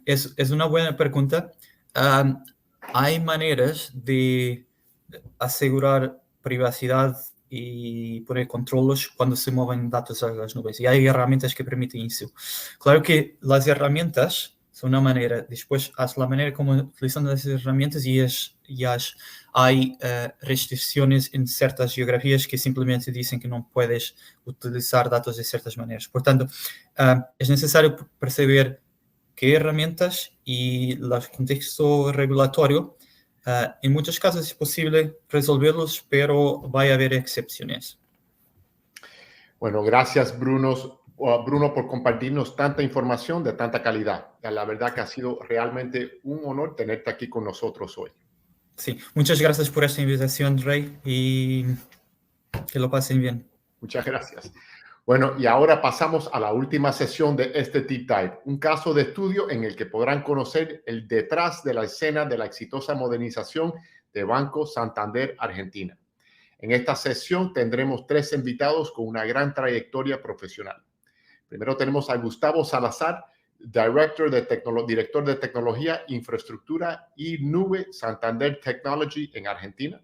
es una buena pregunta. Hay maneras de asegurar privacidad y poner controles cuando se mueven datos a las nubes. Y hay herramientas que permiten eso. Claro que las herramientas son una manera. Después, haz la manera como utilizando las herramientas y hay restricciones en ciertas geografías que simplemente dicen que no puedes utilizar datos de ciertas maneras. Por tanto, es necesario perceber qué herramientas y el contexto regulatorio. En muchos casos es posible resolverlos, pero va a haber excepciones. Bueno, gracias Bruno, por compartirnos tanta información de tanta calidad. La verdad que ha sido realmente un honor tenerte aquí con nosotros hoy. Sí, muchas gracias por esta invitación, Rey, y que lo pasen bien. Muchas gracias. Bueno, y ahora pasamos a la última sesión de este Deep Dive, un caso de estudio en el que podrán conocer el detrás de la escena de la exitosa modernización de Banco Santander Argentina. En esta sesión tendremos 3 invitados con una gran trayectoria profesional. Primero tenemos a Gustavo Salazar, director de Tecnología, Infraestructura y Nube Santander Technology en Argentina.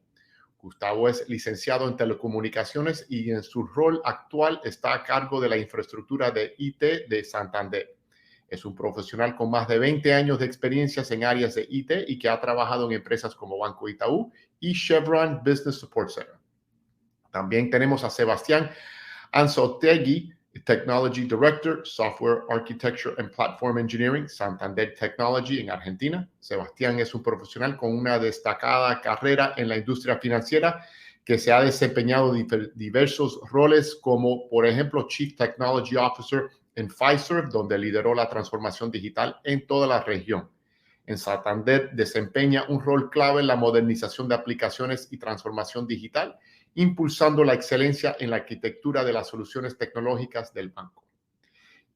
Gustavo es licenciado en telecomunicaciones y en su rol actual está a cargo de la infraestructura de IT de Santander. Es un profesional con más de 20 años de experiencias en áreas de IT y que ha trabajado en empresas como Banco Itaú y Chevron Business Support Center. También tenemos a Sebastián Anzoátegui, Technology Director, Software Architecture and Platform Engineering, Santander Technology en Argentina. Sebastián es un profesional con una destacada carrera en la industria financiera que se ha desempeñado diversos roles como, por ejemplo, Chief Technology Officer en Fiserv, donde lideró la transformación digital en toda la región. En Santander desempeña un rol clave en la modernización de aplicaciones y transformación digital, impulsando la excelencia en la arquitectura de las soluciones tecnológicas del banco.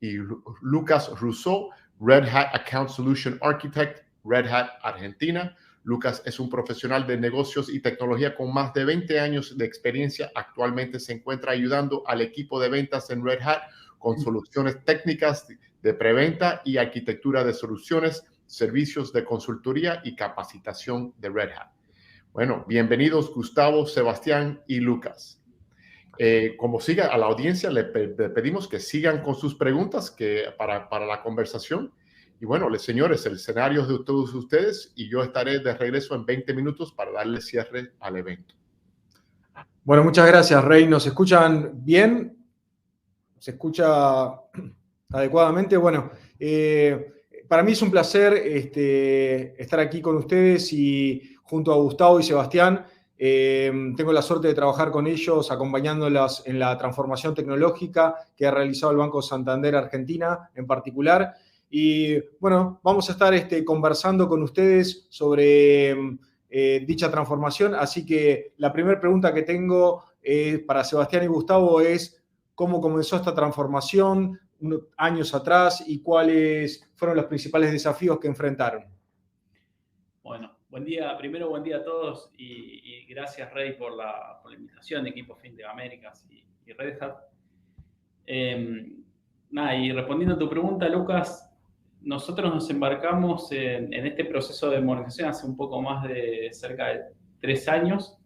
Y Lucas Rousseau, Red Hat Account Solution Architect, Red Hat Argentina. Lucas es un profesional de negocios y tecnología con más de 20 años de experiencia. Actualmente se encuentra ayudando al equipo de ventas en Red Hat con soluciones técnicas de preventa y arquitectura de soluciones, servicios de consultoría y capacitación de Red Hat. Bueno, bienvenidos Gustavo, Sebastián y Lucas. Como siga a la audiencia, le pedimos que sigan con sus preguntas para la conversación. Y bueno, señores, el escenario es de todos ustedes y yo estaré de regreso en 20 minutos para darle cierre al evento. Bueno, muchas gracias, Rey. ¿Nos escuchan bien? ¿Se escucha adecuadamente? Bueno, para mí es un placer estar aquí con ustedes y junto a Gustavo y Sebastián. Tengo la suerte de trabajar con ellos, acompañándolas en la transformación tecnológica que ha realizado el Banco Santander Argentina en particular. Y bueno, vamos a estar conversando con ustedes sobre dicha transformación. Así que la primera pregunta que tengo para Sebastián y Gustavo es cómo comenzó esta transformación unos años atrás y cuáles fueron los principales desafíos que enfrentaron. Bueno, buen día a todos y gracias, Rey, por la invitación, equipo FinTech Américas y Red Hat. Y respondiendo a tu pregunta, Lucas, nosotros nos embarcamos en este proceso de modernización hace un poco más de cerca de 3 años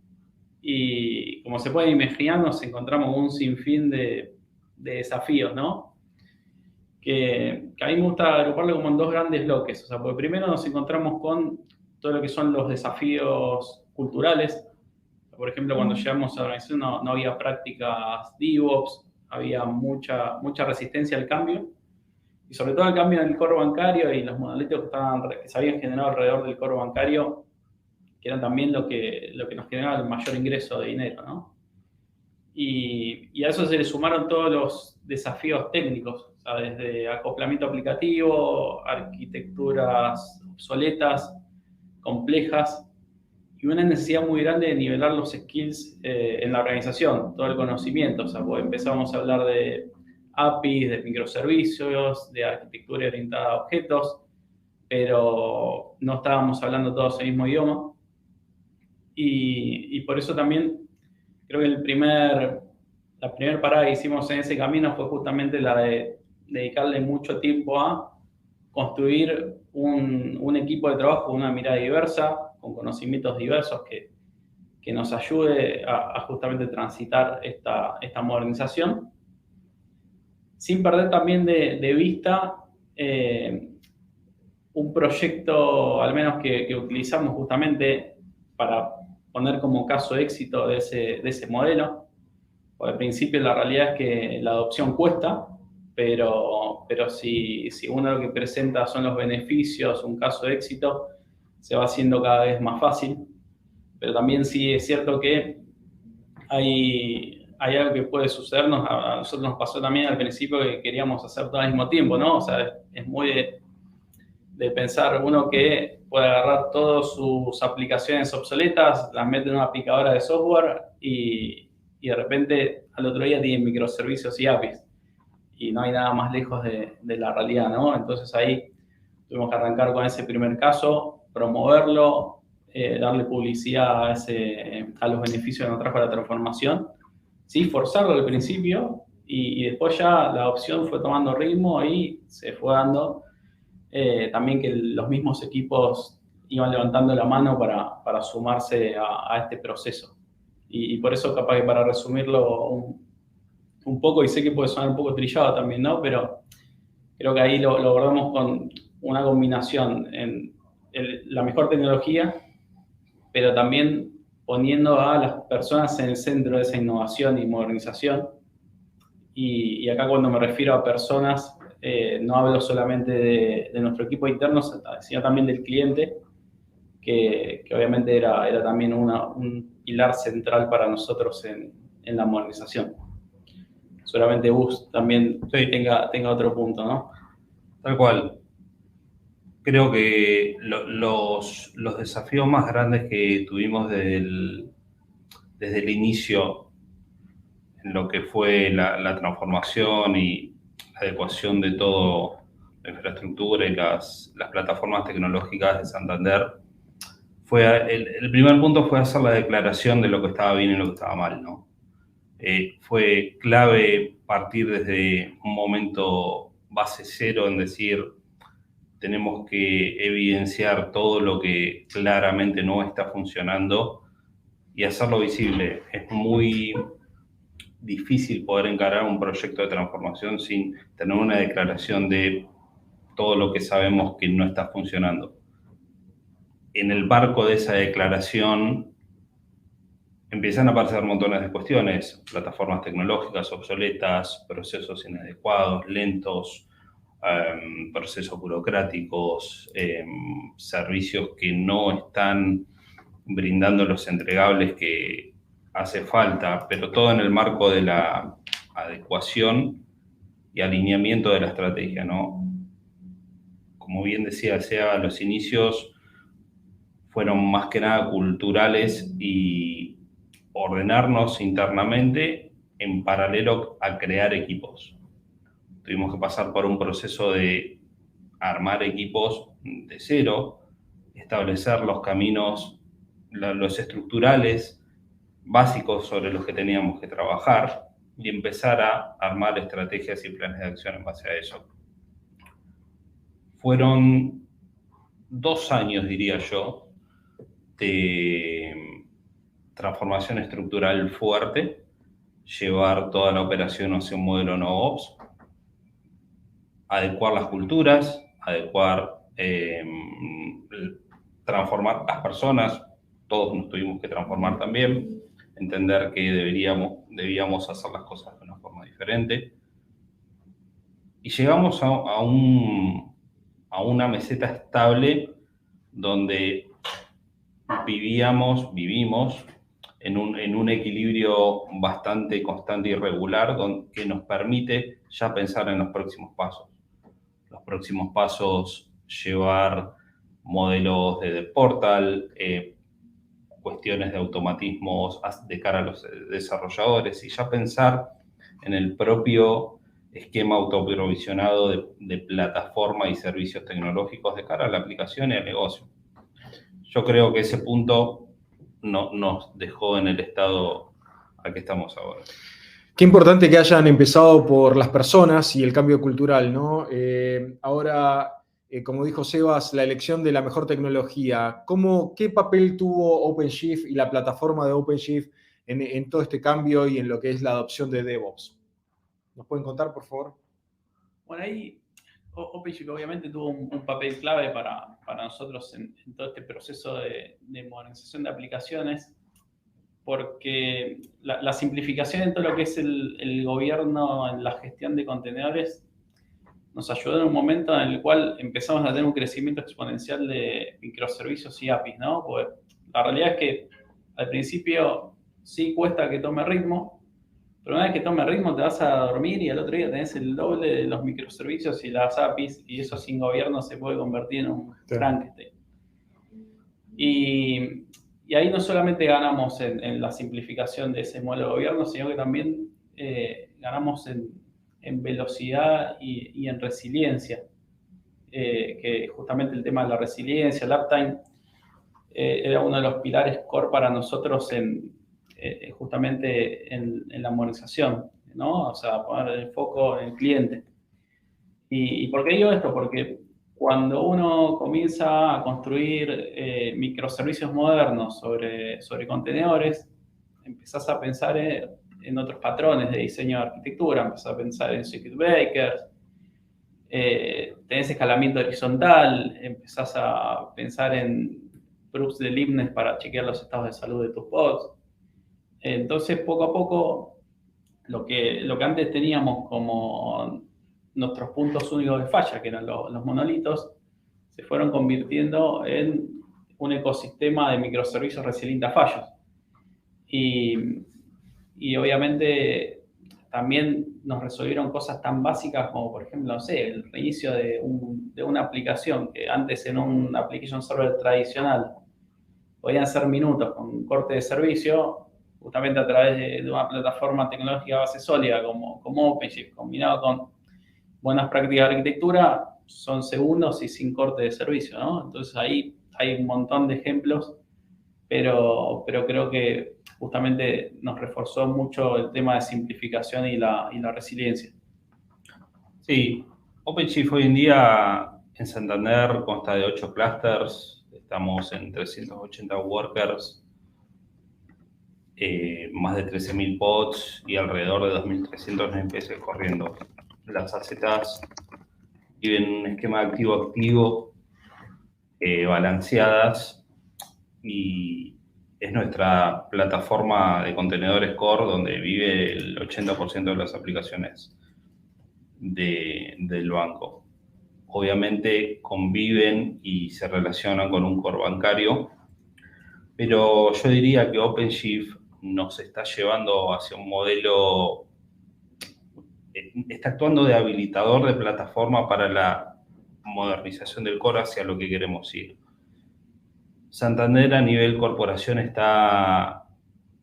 y, como se puede imaginar, nos encontramos con un sinfín de desafíos, ¿no? Que a mí me gusta agruparlo como en 2 grandes bloques. O sea, porque primero nos encontramos con todo lo que son los desafíos culturales. Por ejemplo, cuando llegamos a la organización no había prácticas DevOps, había mucha resistencia al cambio. Y sobre todo el cambio en el core bancario y los monolitos que se habían generado alrededor del core bancario, que eran también lo que nos generaba el mayor ingreso de dinero, ¿no? Y a eso se le sumaron todos los desafíos técnicos, o sea, desde acoplamiento aplicativo, arquitecturas obsoletas, complejas, y una necesidad muy grande de nivelar los skills en la organización, todo el conocimiento. O sea, pues empezamos a hablar de APIs, de microservicios, de arquitectura orientada a objetos, pero no estábamos hablando todos el mismo idioma. Y por eso también creo que la primera parada que hicimos en ese camino fue justamente la de dedicarle mucho tiempo a construir un equipo de trabajo con una mirada diversa, con conocimientos diversos que nos ayude a justamente transitar esta modernización, sin perder también de vista un proyecto, al menos que utilizamos justamente para poner como caso de éxito de ese modelo. Porque al principio la realidad es que la adopción cuesta, pero si uno lo que presenta son los beneficios, un caso de éxito, se va haciendo cada vez más fácil. Pero también sí es cierto que hay algo que puede sucedernos. A nosotros nos pasó también al principio que queríamos hacer todo al mismo tiempo, ¿no? O sea, es muy de pensar uno que puede agarrar todas sus aplicaciones obsoletas, las mete en una aplicadora de software y de repente al otro día tiene microservicios y APIs. Y no hay nada más lejos de la realidad, ¿no? Entonces ahí tuvimos que arrancar con ese primer caso, promoverlo, darle publicidad a los beneficios que nos trajo la transformación. Sí, forzarlo al principio y después ya la adopción fue tomando ritmo y se fue dando también que los mismos equipos iban levantando la mano para sumarse a este proceso. Y por eso, capaz que para resumirlo un poco, y sé que puede sonar un poco trillado también, ¿no? Pero creo que ahí lo abordamos con una combinación en la mejor tecnología, pero también poniendo a las personas en el centro de esa innovación y modernización. Y acá cuando me refiero a personas, no hablo solamente de nuestro equipo interno, sino también del cliente, que obviamente era también un pilar central para nosotros en la modernización. Seguramente Gus también tenga otro punto, ¿no? Tal cual. Creo que los desafíos más grandes que tuvimos desde el inicio en lo que fue la transformación y la adecuación de todo, la infraestructura y las plataformas tecnológicas de Santander, el primer punto fue hacer la declaración de lo que estaba bien y lo que estaba mal, ¿no? Fue clave partir desde un momento base cero en decir, tenemos que evidenciar todo lo que claramente no está funcionando y hacerlo visible. Es muy difícil poder encarar un proyecto de transformación sin tener una declaración de todo lo que sabemos que no está funcionando. En el marco de esa declaración empiezan a aparecer montones de cuestiones, plataformas tecnológicas obsoletas, procesos inadecuados, lentos, procesos burocráticos, servicios que no están brindando los entregables que hace falta, pero todo en el marco de la adecuación y alineamiento de la estrategia, ¿no? Como bien decía Seba, a los inicios fueron más que nada culturales y ordenarnos internamente en paralelo a crear equipos. Tuvimos que pasar por un proceso de armar equipos de cero, establecer los caminos, los estructurales básicos sobre los que teníamos que trabajar y empezar a armar estrategias y planes de acción en base a eso. Fueron 2 años, diría yo, de transformación estructural fuerte, llevar toda la operación hacia un modelo no-ops, adecuar las culturas, transformar las personas, todos nos tuvimos que transformar también, entender que debíamos hacer las cosas de una forma diferente. Y llegamos a una meseta estable donde vivimos en un equilibrio bastante constante y regular que nos permite ya pensar en los próximos pasos. Los próximos pasos, llevar modelos de portal, cuestiones de automatismos de cara a los desarrolladores y ya pensar en el propio esquema autoprovisionado de plataforma y servicios tecnológicos de cara a la aplicación y al negocio. Yo creo que ese punto nos dejó en el estado al que estamos ahora. Qué importante que hayan empezado por las personas y el cambio cultural, ¿no? Ahora, como dijo Sebas, la elección de la mejor tecnología. ¿Qué papel tuvo OpenShift y la plataforma de OpenShift en todo este cambio y en lo que es la adopción de DevOps? ¿Nos pueden contar, por favor? Bueno, ahí OpenShift obviamente tuvo un papel clave para nosotros en todo este proceso de modernización de aplicaciones, porque la simplificación en todo lo que es el gobierno, en la gestión de contenedores, nos ayudó en un momento en el cual empezamos a tener un crecimiento exponencial de microservicios y APIs, ¿no? Porque la realidad es que al principio sí cuesta que tome ritmo, pero una vez que tome ritmo te vas a dormir y al otro día tenés el doble de los microservicios y las APIs, y eso sin gobierno se puede convertir en un Frankenstein. Y ahí no solamente ganamos en la simplificación de ese modelo de gobierno, sino que también ganamos en velocidad y en resiliencia. Que justamente el tema de la resiliencia, el uptime, era uno de los pilares core para nosotros justamente en la modernización, ¿no? O sea, poner el foco en el cliente. ¿Y por qué digo esto? Porque cuando uno comienza a construir microservicios modernos sobre contenedores, empezás a pensar en otros patrones de diseño de arquitectura, empezás a pensar en circuit breakers, tenés escalamiento horizontal, empezás a pensar en proofs de libnes para chequear los estados de salud de tus pods. Entonces, poco a poco, lo que antes teníamos como nuestros puntos únicos de falla, que eran los monolitos, se fueron convirtiendo en un ecosistema de microservicios resiliente a fallos. Y obviamente también nos resolvieron cosas tan básicas como, por ejemplo, no sé, el reinicio de una aplicación que antes en un application server tradicional podían ser minutos con corte de servicio, justamente a través de una plataforma tecnológica de base sólida como OpenShift, combinado con buenas prácticas de arquitectura, son segundos y sin corte de servicio, ¿no? Entonces ahí hay un montón de ejemplos, pero creo que justamente nos reforzó mucho el tema de simplificación y la resiliencia. Sí, OpenShift hoy en día en Santander consta de 8 clusters, estamos en 380 workers, más de 13.000 pods y alrededor de 2.300 NPS corriendo. Las AZs viven un esquema activo-activo, balanceadas, y es nuestra plataforma de contenedores core donde vive el 80% de las aplicaciones del banco. Obviamente conviven y se relacionan con un core bancario, pero yo diría que OpenShift nos está llevando hacia un modelo, está actuando de habilitador de plataforma para la modernización del core hacia lo que queremos ir. Santander a nivel corporación está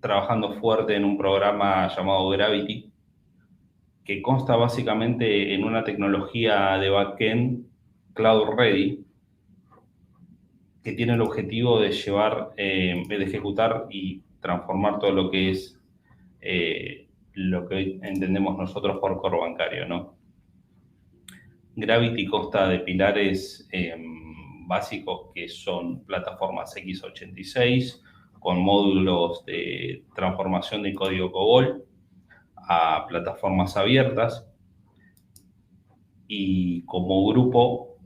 trabajando fuerte en un programa llamado Gravity, que consta básicamente en una tecnología de backend cloud ready, que tiene el objetivo de de ejecutar y transformar todo lo que es lo que entendemos nosotros por core bancario, ¿no? Gravity consta de pilares básicos que son plataformas x86 con módulos de transformación de código COBOL a plataformas abiertas, y como grupo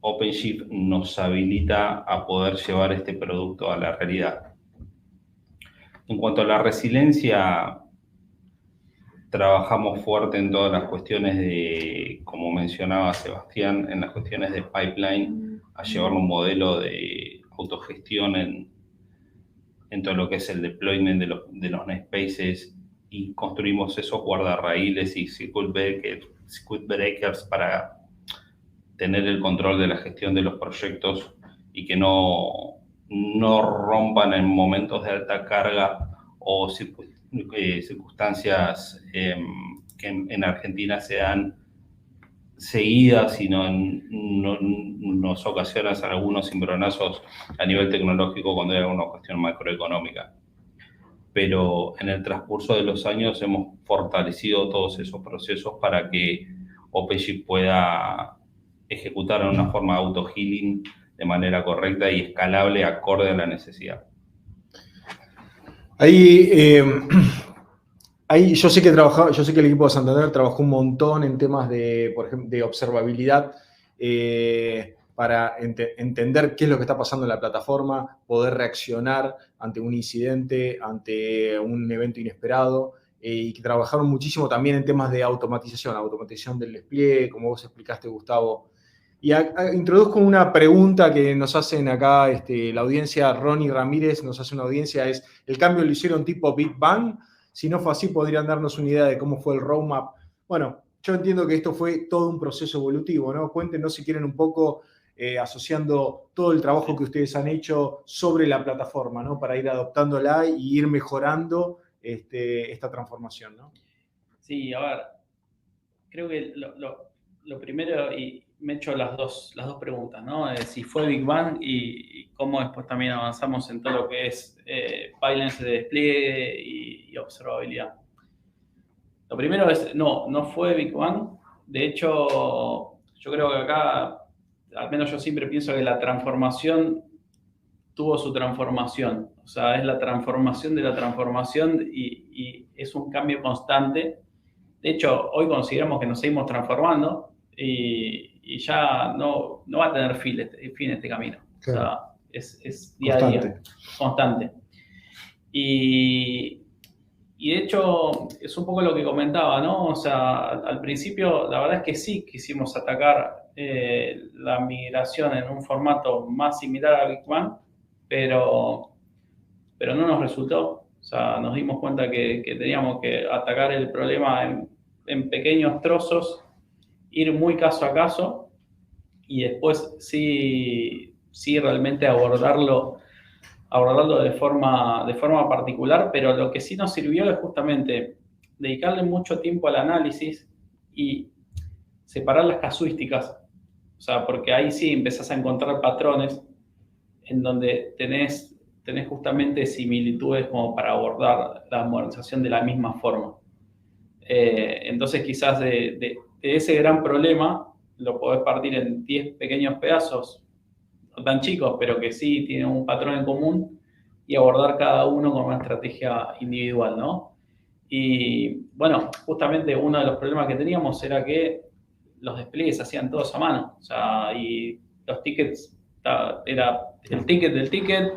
OpenShift nos habilita a poder llevar este producto a la realidad. En cuanto a la resiliencia, trabajamos fuerte en todas las cuestiones de, como mencionaba Sebastián, en las cuestiones de pipeline, a llevar un modelo de autogestión en todo lo que es el deployment de los namespaces, y construimos esos guardarraíles y circuit breakers para tener el control de la gestión de los proyectos y que no rompan en momentos de alta carga o circunstancias que en Argentina se dan seguidas y nos ocasionan algunos cimbronazos a nivel tecnológico cuando hay alguna cuestión macroeconómica. Pero en el transcurso de los años hemos fortalecido todos esos procesos para que OpenShift pueda ejecutar en una forma de auto-healing de manera correcta y escalable acorde a la necesidad. Ahí yo sé que el equipo de Santander trabajó un montón en temas de, por ejemplo, de observabilidad para entender qué es lo que está pasando en la plataforma, poder reaccionar ante un incidente, ante un evento inesperado, y que trabajaron muchísimo también en temas de automatización del despliegue, como vos explicaste, Gustavo. Y introduzco una pregunta que nos hacen acá la audiencia. Ronnie Ramírez nos hace una audiencia, es: ¿el cambio lo hicieron tipo Big Bang? Si no fue así, ¿podrían darnos una idea de cómo fue el roadmap? Bueno, yo entiendo que esto fue todo un proceso evolutivo, ¿no? Cuéntenos, si quieren, un poco asociando todo el trabajo que ustedes han hecho sobre la plataforma, ¿no? Para ir adoptándola y ir mejorando esta transformación, ¿no? Sí, a ver, creo que lo primero, y me he hecho las dos preguntas, ¿no? Si fue Big Bang y cómo después también avanzamos en todo lo que es pipelines de despliegue y observabilidad. Lo primero es, no fue Big Bang. De hecho, yo creo que acá, al menos yo siempre pienso que la transformación tuvo su transformación. O sea, es la transformación de la transformación y es un cambio constante. De hecho, hoy consideramos que nos seguimos transformando y ya no va a tener fin este camino. Claro. O sea, es día a día, constante. Y de hecho, es un poco lo que comentaba, ¿no? O sea, al principio, la verdad es que sí quisimos atacar la migración en un formato más similar a Big Bang, pero no nos resultó. O sea, nos dimos cuenta que teníamos que atacar el problema en pequeños trozos, ir muy caso a caso y después sí realmente abordarlo de forma particular, pero lo que sí nos sirvió es justamente dedicarle mucho tiempo al análisis y separar las casuísticas. O sea, porque ahí sí empezás a encontrar patrones en donde tenés justamente similitudes como para abordar la modernización de la misma forma. Entonces quizás de ese gran problema lo podés partir en 10 pequeños pedazos, no tan chicos, pero que sí tienen un patrón en común, y abordar cada uno con una estrategia individual, ¿no? Y bueno, justamente uno de los problemas que teníamos era que los despliegues se hacían todos a mano. O sea, y los tickets, era el ticket del ticket,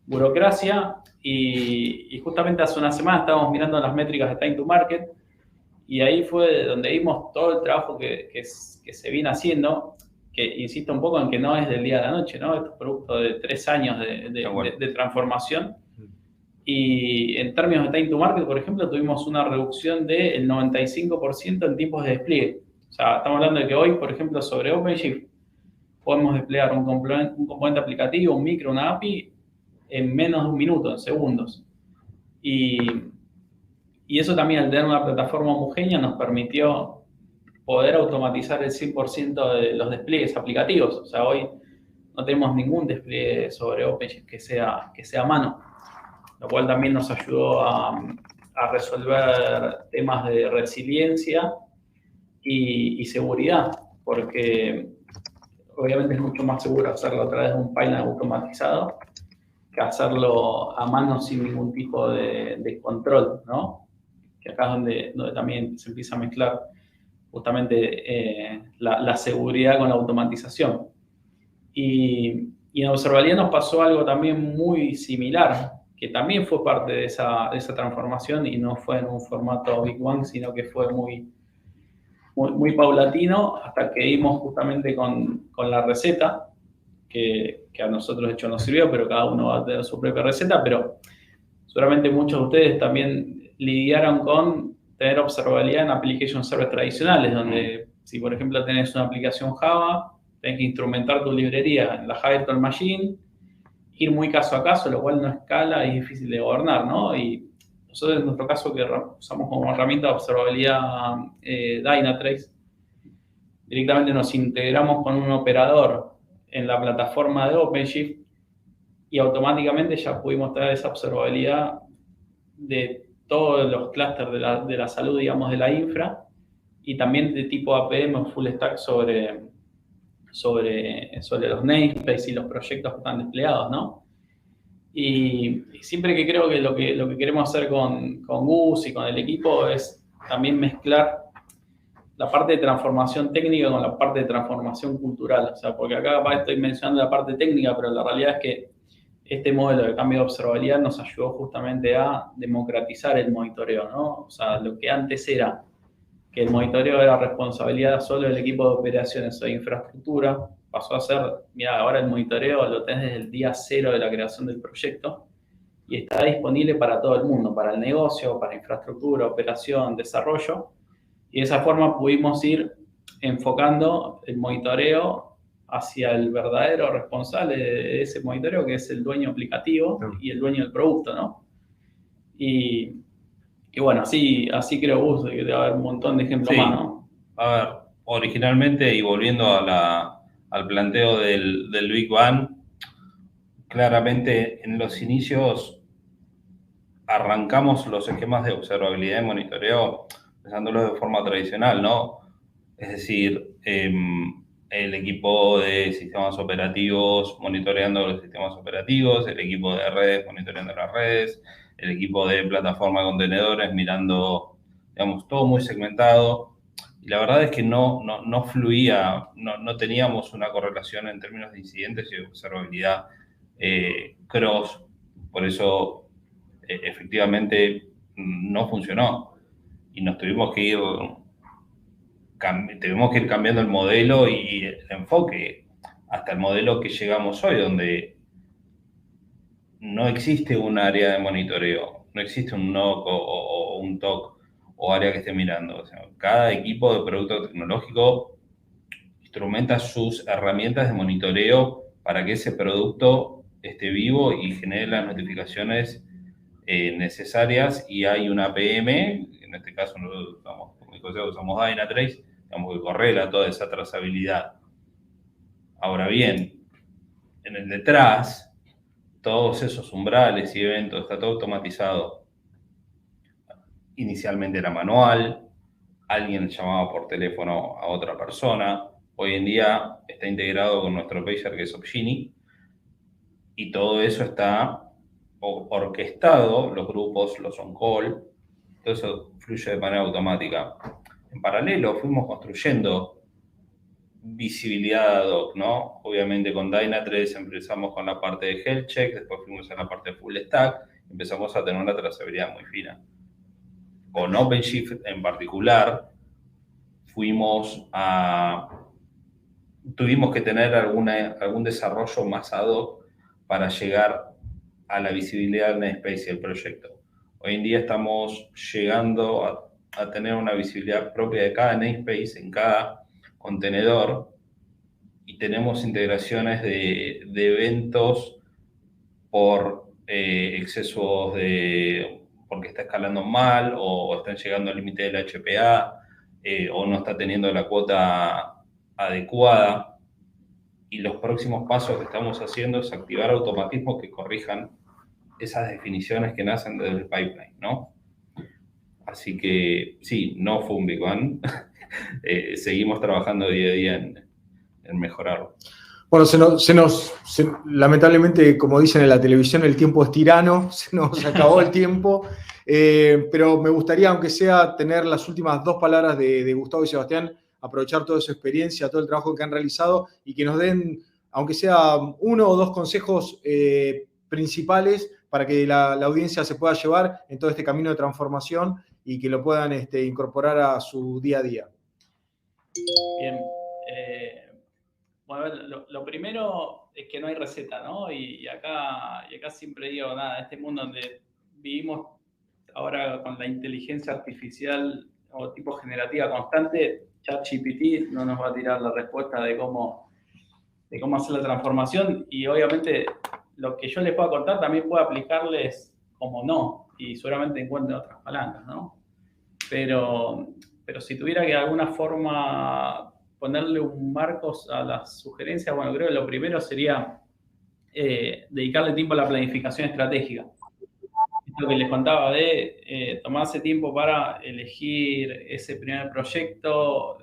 burocracia, y justamente hace una semana estábamos mirando las métricas de Time to Market, y ahí fue donde vimos todo el trabajo que se viene haciendo, que insisto un poco en que no es del día a la noche, ¿no? Esto es producto de 3 años de transformación. Y en términos de Time to Market, por ejemplo, tuvimos una reducción del 95% en tiempos de despliegue. O sea, estamos hablando de que hoy, por ejemplo, sobre OpenShift, podemos desplegar un componente aplicativo, un micro, una API, en menos de un minuto, en segundos. Y eso también, al tener una plataforma homogénea, nos permitió poder automatizar el 100% de los despliegues aplicativos. O sea, hoy no tenemos ningún despliegue sobre OpenShift que sea a mano, lo cual también nos ayudó a resolver temas de resiliencia y seguridad, porque obviamente es mucho más seguro hacerlo a través de un pipeline automatizado que hacerlo a mano sin ningún tipo de control, ¿no? Que acá es donde también se empieza a mezclar justamente la seguridad con la automatización. Y en observabilidad nos pasó algo también muy similar, que también fue parte de esa transformación y no fue en un formato Big Bang, sino que fue muy paulatino hasta que dimos justamente con la receta, que a nosotros de hecho nos sirvió, pero cada uno va a tener su propia receta, pero seguramente muchos de ustedes también lidiaron con tener observabilidad en application servers tradicionales, donde si por ejemplo tenés una aplicación Java, tenés que instrumentar tu librería en la Java Virtual Machine, ir muy caso a caso, lo cual no escala y es difícil de gobernar, ¿no? Y nosotros en nuestro caso, que usamos como herramienta de observabilidad Dynatrace, directamente nos integramos con un operador en la plataforma de OpenShift y automáticamente ya pudimos traer esa observabilidad de todos los clústeres de la salud, digamos, de la infra, y también de tipo APM o full stack sobre los namespaces y los proyectos que están desplegados, ¿no? Y siempre que creo que lo que queremos hacer con Gus y con el equipo es también mezclar la parte de transformación técnica con la parte de transformación cultural. O sea, porque acá estoy mencionando la parte técnica, pero la realidad es que este modelo de cambio de observabilidad nos ayudó justamente a democratizar el monitoreo, ¿no? O sea, lo que antes era que el monitoreo era responsabilidad solo del equipo de operaciones o de infraestructura, pasó a ser, mira, ahora el monitoreo lo tenés desde el día 0 de la creación del proyecto y está disponible para todo el mundo, para el negocio, para infraestructura, operación, desarrollo. Y de esa forma pudimos ir enfocando el monitoreo hacia el verdadero responsable de ese monitoreo, que es el dueño aplicativo y el dueño del producto, ¿no? Y bueno, así creo, Gus, que debe haber un montón de ejemplos más, ¿no? A ver, originalmente, y volviendo al planteo del Big Bang, claramente en los inicios arrancamos los esquemas de observabilidad y monitoreo pensándolos de forma tradicional, ¿no? Es decir, el equipo de sistemas operativos monitoreando los sistemas operativos, el equipo de redes monitoreando las redes, el equipo de plataforma de contenedores mirando, digamos, todo muy segmentado. Y la verdad es que no fluía, no teníamos una correlación en términos de incidentes y de observabilidad cross. Por eso, efectivamente, no funcionó. Y nos tuvimos que ir cambiando el modelo y el enfoque hasta el modelo que llegamos hoy, donde no existe un área de monitoreo, no existe un NOC o un TOC o área que esté mirando. O sea, cada equipo de producto tecnológico instrumenta sus herramientas de monitoreo para que ese producto esté vivo y genere las notificaciones necesarias, y hay una APM, en este caso nosotros usamos Dynatrace, digamos, que correla toda esa trazabilidad. Ahora bien, en el detrás, todos esos umbrales y eventos, está todo automatizado. Inicialmente era manual, alguien llamaba por teléfono a otra persona, hoy en día está integrado con nuestro pager, que es Opsgenie, y todo eso está orquestado, los grupos, los on-call, todo eso fluye de manera automática. En paralelo fuimos construyendo visibilidad ad hoc, ¿no? Obviamente con Dynatrace empezamos con la parte de health check, después fuimos a la parte de full stack, empezamos a tener una trazabilidad muy fina. Con OpenShift en particular, tuvimos que tener algún desarrollo más ad hoc para llegar a la visibilidad del namespace y el proyecto. Hoy en día estamos llegando a tener una visibilidad propia de cada namespace en cada contenedor, y tenemos integraciones de eventos por excesos porque está escalando mal o están llegando al límite del HPA o no está teniendo la cuota adecuada. Y los próximos pasos que estamos haciendo es activar automatismos que corrijan esas definiciones que nacen desde el pipeline, ¿no? Así que sí, no fue un Big Bang. Seguimos trabajando día a día en mejorarlo. Bueno, lamentablemente, como dicen en la televisión, el tiempo es tirano, se nos acabó el tiempo, pero me gustaría, aunque sea, tener las últimas 2 palabras de Gustavo y Sebastián, aprovechar toda su experiencia, todo el trabajo que han realizado y que nos den, aunque sea 1 o 2 consejos principales para que la audiencia se pueda llevar en todo este camino de transformación y que lo puedan incorporar a su día a día. Bien. Bueno, lo primero es que no hay receta, ¿no? Y acá siempre digo, nada, este mundo donde vivimos ahora con la inteligencia artificial o tipo generativa constante, ChatGPT no nos va a tirar la respuesta de cómo hacer la transformación, y obviamente lo que yo les pueda contar también puede aplicarles como no, y seguramente encuentren otras palancas, ¿no? Pero si tuviera que de alguna forma ponerle un marco a las sugerencias, bueno, creo que lo primero sería dedicarle tiempo a la planificación estratégica. Esto que les contaba de tomarse tiempo para elegir ese primer proyecto,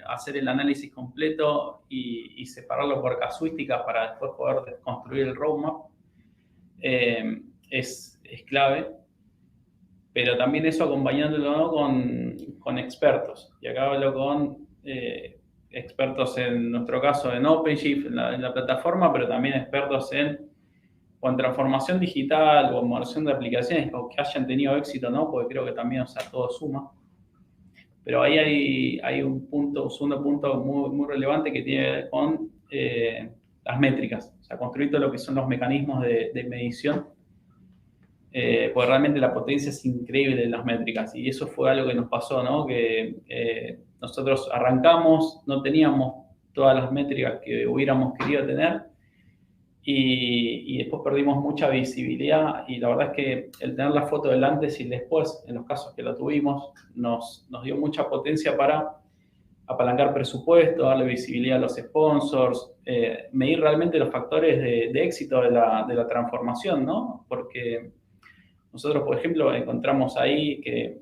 hacer el análisis completo y separarlo por casuísticas para después poder construir el roadmap, es clave. Pero también eso acompañándolo, ¿no?, con expertos. Y acá hablo con expertos, en nuestro caso, en OpenShift, en la plataforma, pero también expertos en transformación digital o en modernización de aplicaciones o que hayan tenido éxito, ¿no? Porque creo que también, o sea, todo suma. Pero ahí hay un segundo punto muy, muy relevante que tiene que ver con las métricas. O sea, construir todo lo que son los mecanismos de medición. Porque realmente la potencia es increíble en las métricas, y eso fue algo que nos pasó, ¿no? Que nosotros arrancamos, no teníamos todas las métricas que hubiéramos querido tener, y después perdimos mucha visibilidad, y la verdad es que el tener la foto del antes y el después, en los casos que lo tuvimos, nos dio mucha potencia para apalancar presupuesto, darle visibilidad a los sponsors, medir realmente los factores de éxito de la transformación, ¿no? Porque nosotros, por ejemplo, encontramos ahí que,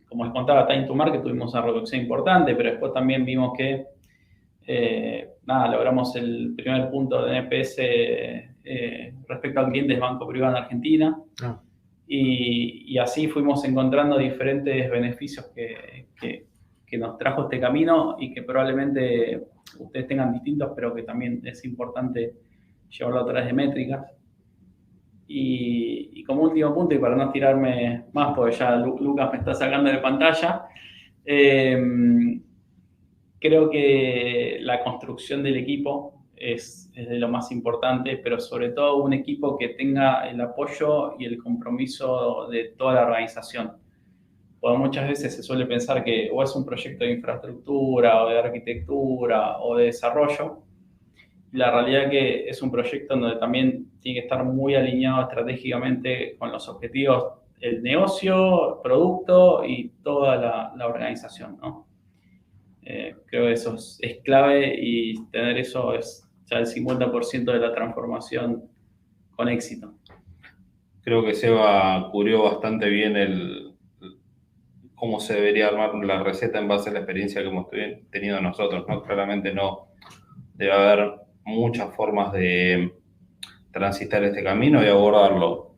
como les contaba, Time to Market, tuvimos una reducción importante, pero después también vimos que, logramos el primer punto de NPS respecto al cliente de Banco Privado en Argentina. Y así fuimos encontrando diferentes beneficios que nos trajo este camino y que probablemente ustedes tengan distintos, pero que también es importante llevarlo a través de métricas. Y como último punto, y para no estirarme más, porque ya Lucas me está sacando de pantalla, creo que la construcción del equipo es de lo más importante, pero sobre todo un equipo que tenga el apoyo y el compromiso de toda la organización. Porque muchas veces se suele pensar que o es un proyecto de infraestructura o de arquitectura o de desarrollo. La realidad es que es un proyecto donde también tiene que estar muy alineado estratégicamente con los objetivos del negocio, producto y toda la organización, ¿no? Creo que eso es clave, y tener eso es ya el 50% de la transformación con éxito. Creo que Seba cubrió bastante bien cómo se debería armar la receta en base a la experiencia que hemos tenido nosotros, ¿no? Claramente no debe haber muchas formas de transitar este camino y abordarlo.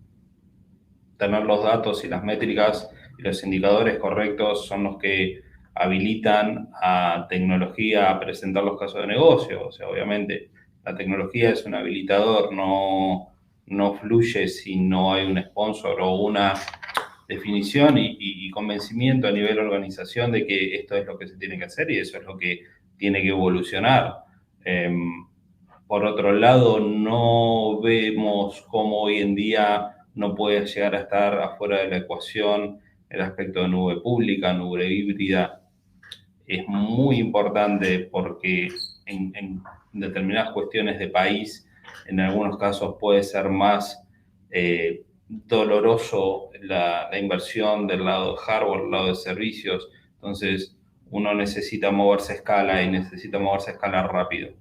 Tener los datos y las métricas y los indicadores correctos son los que habilitan a tecnología a presentar los casos de negocio. O sea, obviamente la tecnología es un habilitador, no fluye si no hay un sponsor o una definición y convencimiento a nivel organización de que esto es lo que se tiene que hacer y eso es lo que tiene que evolucionar. Por otro lado, no vemos cómo hoy en día no puede llegar a estar afuera de la ecuación el aspecto de nube pública, nube híbrida. Es muy importante porque en determinadas cuestiones de país, en algunos casos puede ser más doloroso la inversión del lado de hardware, del lado de servicios. Entonces, uno necesita moverse a escala y necesita moverse a escala rápido.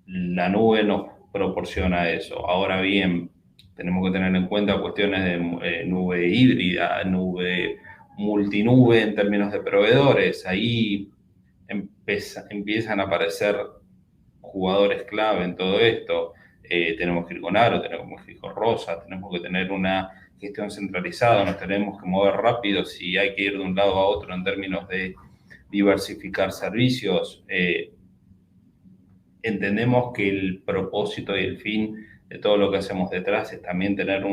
La nube nos proporciona eso. Ahora bien, tenemos que tener en cuenta cuestiones de nube híbrida, nube multinube en términos de proveedores. Ahí empiezan a aparecer jugadores clave en todo esto. Tenemos que ir con Aro, tenemos que ir con Rosa, tenemos que tener una gestión centralizada, nos tenemos que mover rápido si hay que ir de un lado a otro en términos de diversificar servicios. Entendemos que el propósito y el fin de todo lo que hacemos detrás es también tener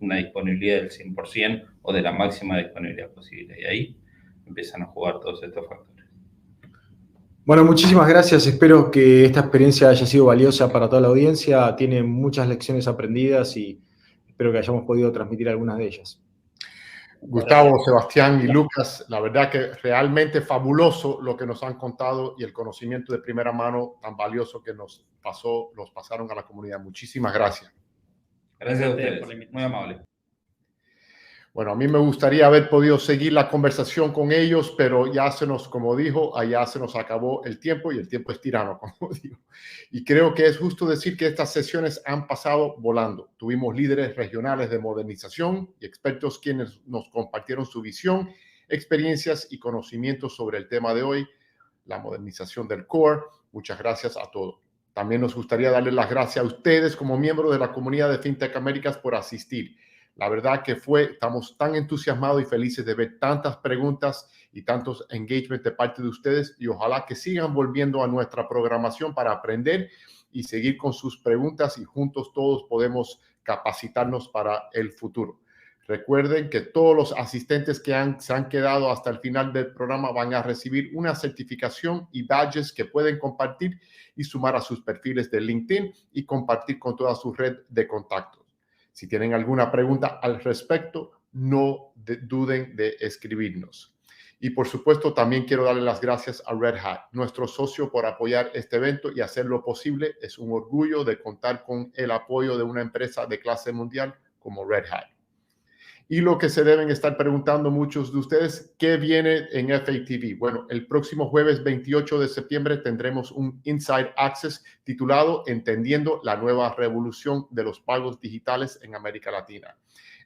una disponibilidad del 100% o de la máxima disponibilidad posible. Y ahí empiezan a jugar todos estos factores. Bueno, muchísimas gracias. Espero que esta experiencia haya sido valiosa para toda la audiencia. Tiene muchas lecciones aprendidas y espero que hayamos podido transmitir algunas de ellas. Gustavo, Sebastián y Lucas, la verdad que realmente fabuloso lo que nos han contado y el conocimiento de primera mano tan valioso que nos pasaron a la comunidad. Muchísimas gracias. Gracias a ustedes, muy amable. Bueno, a mí me gustaría haber podido seguir la conversación con ellos, pero ya como dijo, allá se nos acabó el tiempo y el tiempo es tirano, como digo. Y creo que es justo decir que estas sesiones han pasado volando. Tuvimos líderes regionales de modernización y expertos quienes nos compartieron su visión, experiencias y conocimientos sobre el tema de hoy, la modernización del core. Muchas gracias a todos. También nos gustaría darles las gracias a ustedes como miembros de la comunidad de FinTech Américas por asistir. La verdad que estamos tan entusiasmados y felices de ver tantas preguntas y tantos engagement de parte de ustedes y ojalá que sigan volviendo a nuestra programación para aprender y seguir con sus preguntas y juntos todos podemos capacitarnos para el futuro. Recuerden que todos los asistentes que se han quedado hasta el final del programa van a recibir una certificación y badges que pueden compartir y sumar a sus perfiles de LinkedIn y compartir con toda su red de contactos. Si tienen alguna pregunta al respecto, no duden de escribirnos. Y por supuesto, también quiero darle las gracias a Red Hat, nuestro socio, por apoyar este evento y hacerlo posible. Es un orgullo de contar con el apoyo de una empresa de clase mundial como Red Hat. Y lo que se deben estar preguntando muchos de ustedes, ¿qué viene en FATV? Bueno, el próximo jueves 28 de septiembre tendremos un Inside Access titulado Entendiendo la nueva revolución de los pagos digitales en América Latina,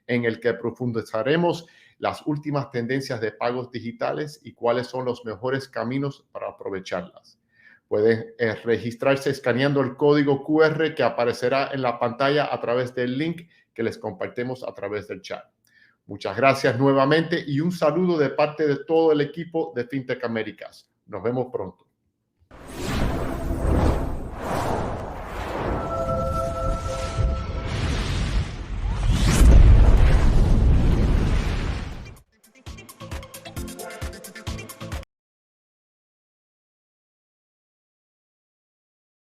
en el que profundizaremos las últimas tendencias de pagos digitales y cuáles son los mejores caminos para aprovecharlas. Pueden registrarse escaneando el código QR que aparecerá en la pantalla a través del link que les compartimos a través del chat. Muchas gracias nuevamente y un saludo de parte de todo el equipo de FinTech Américas. Nos vemos pronto.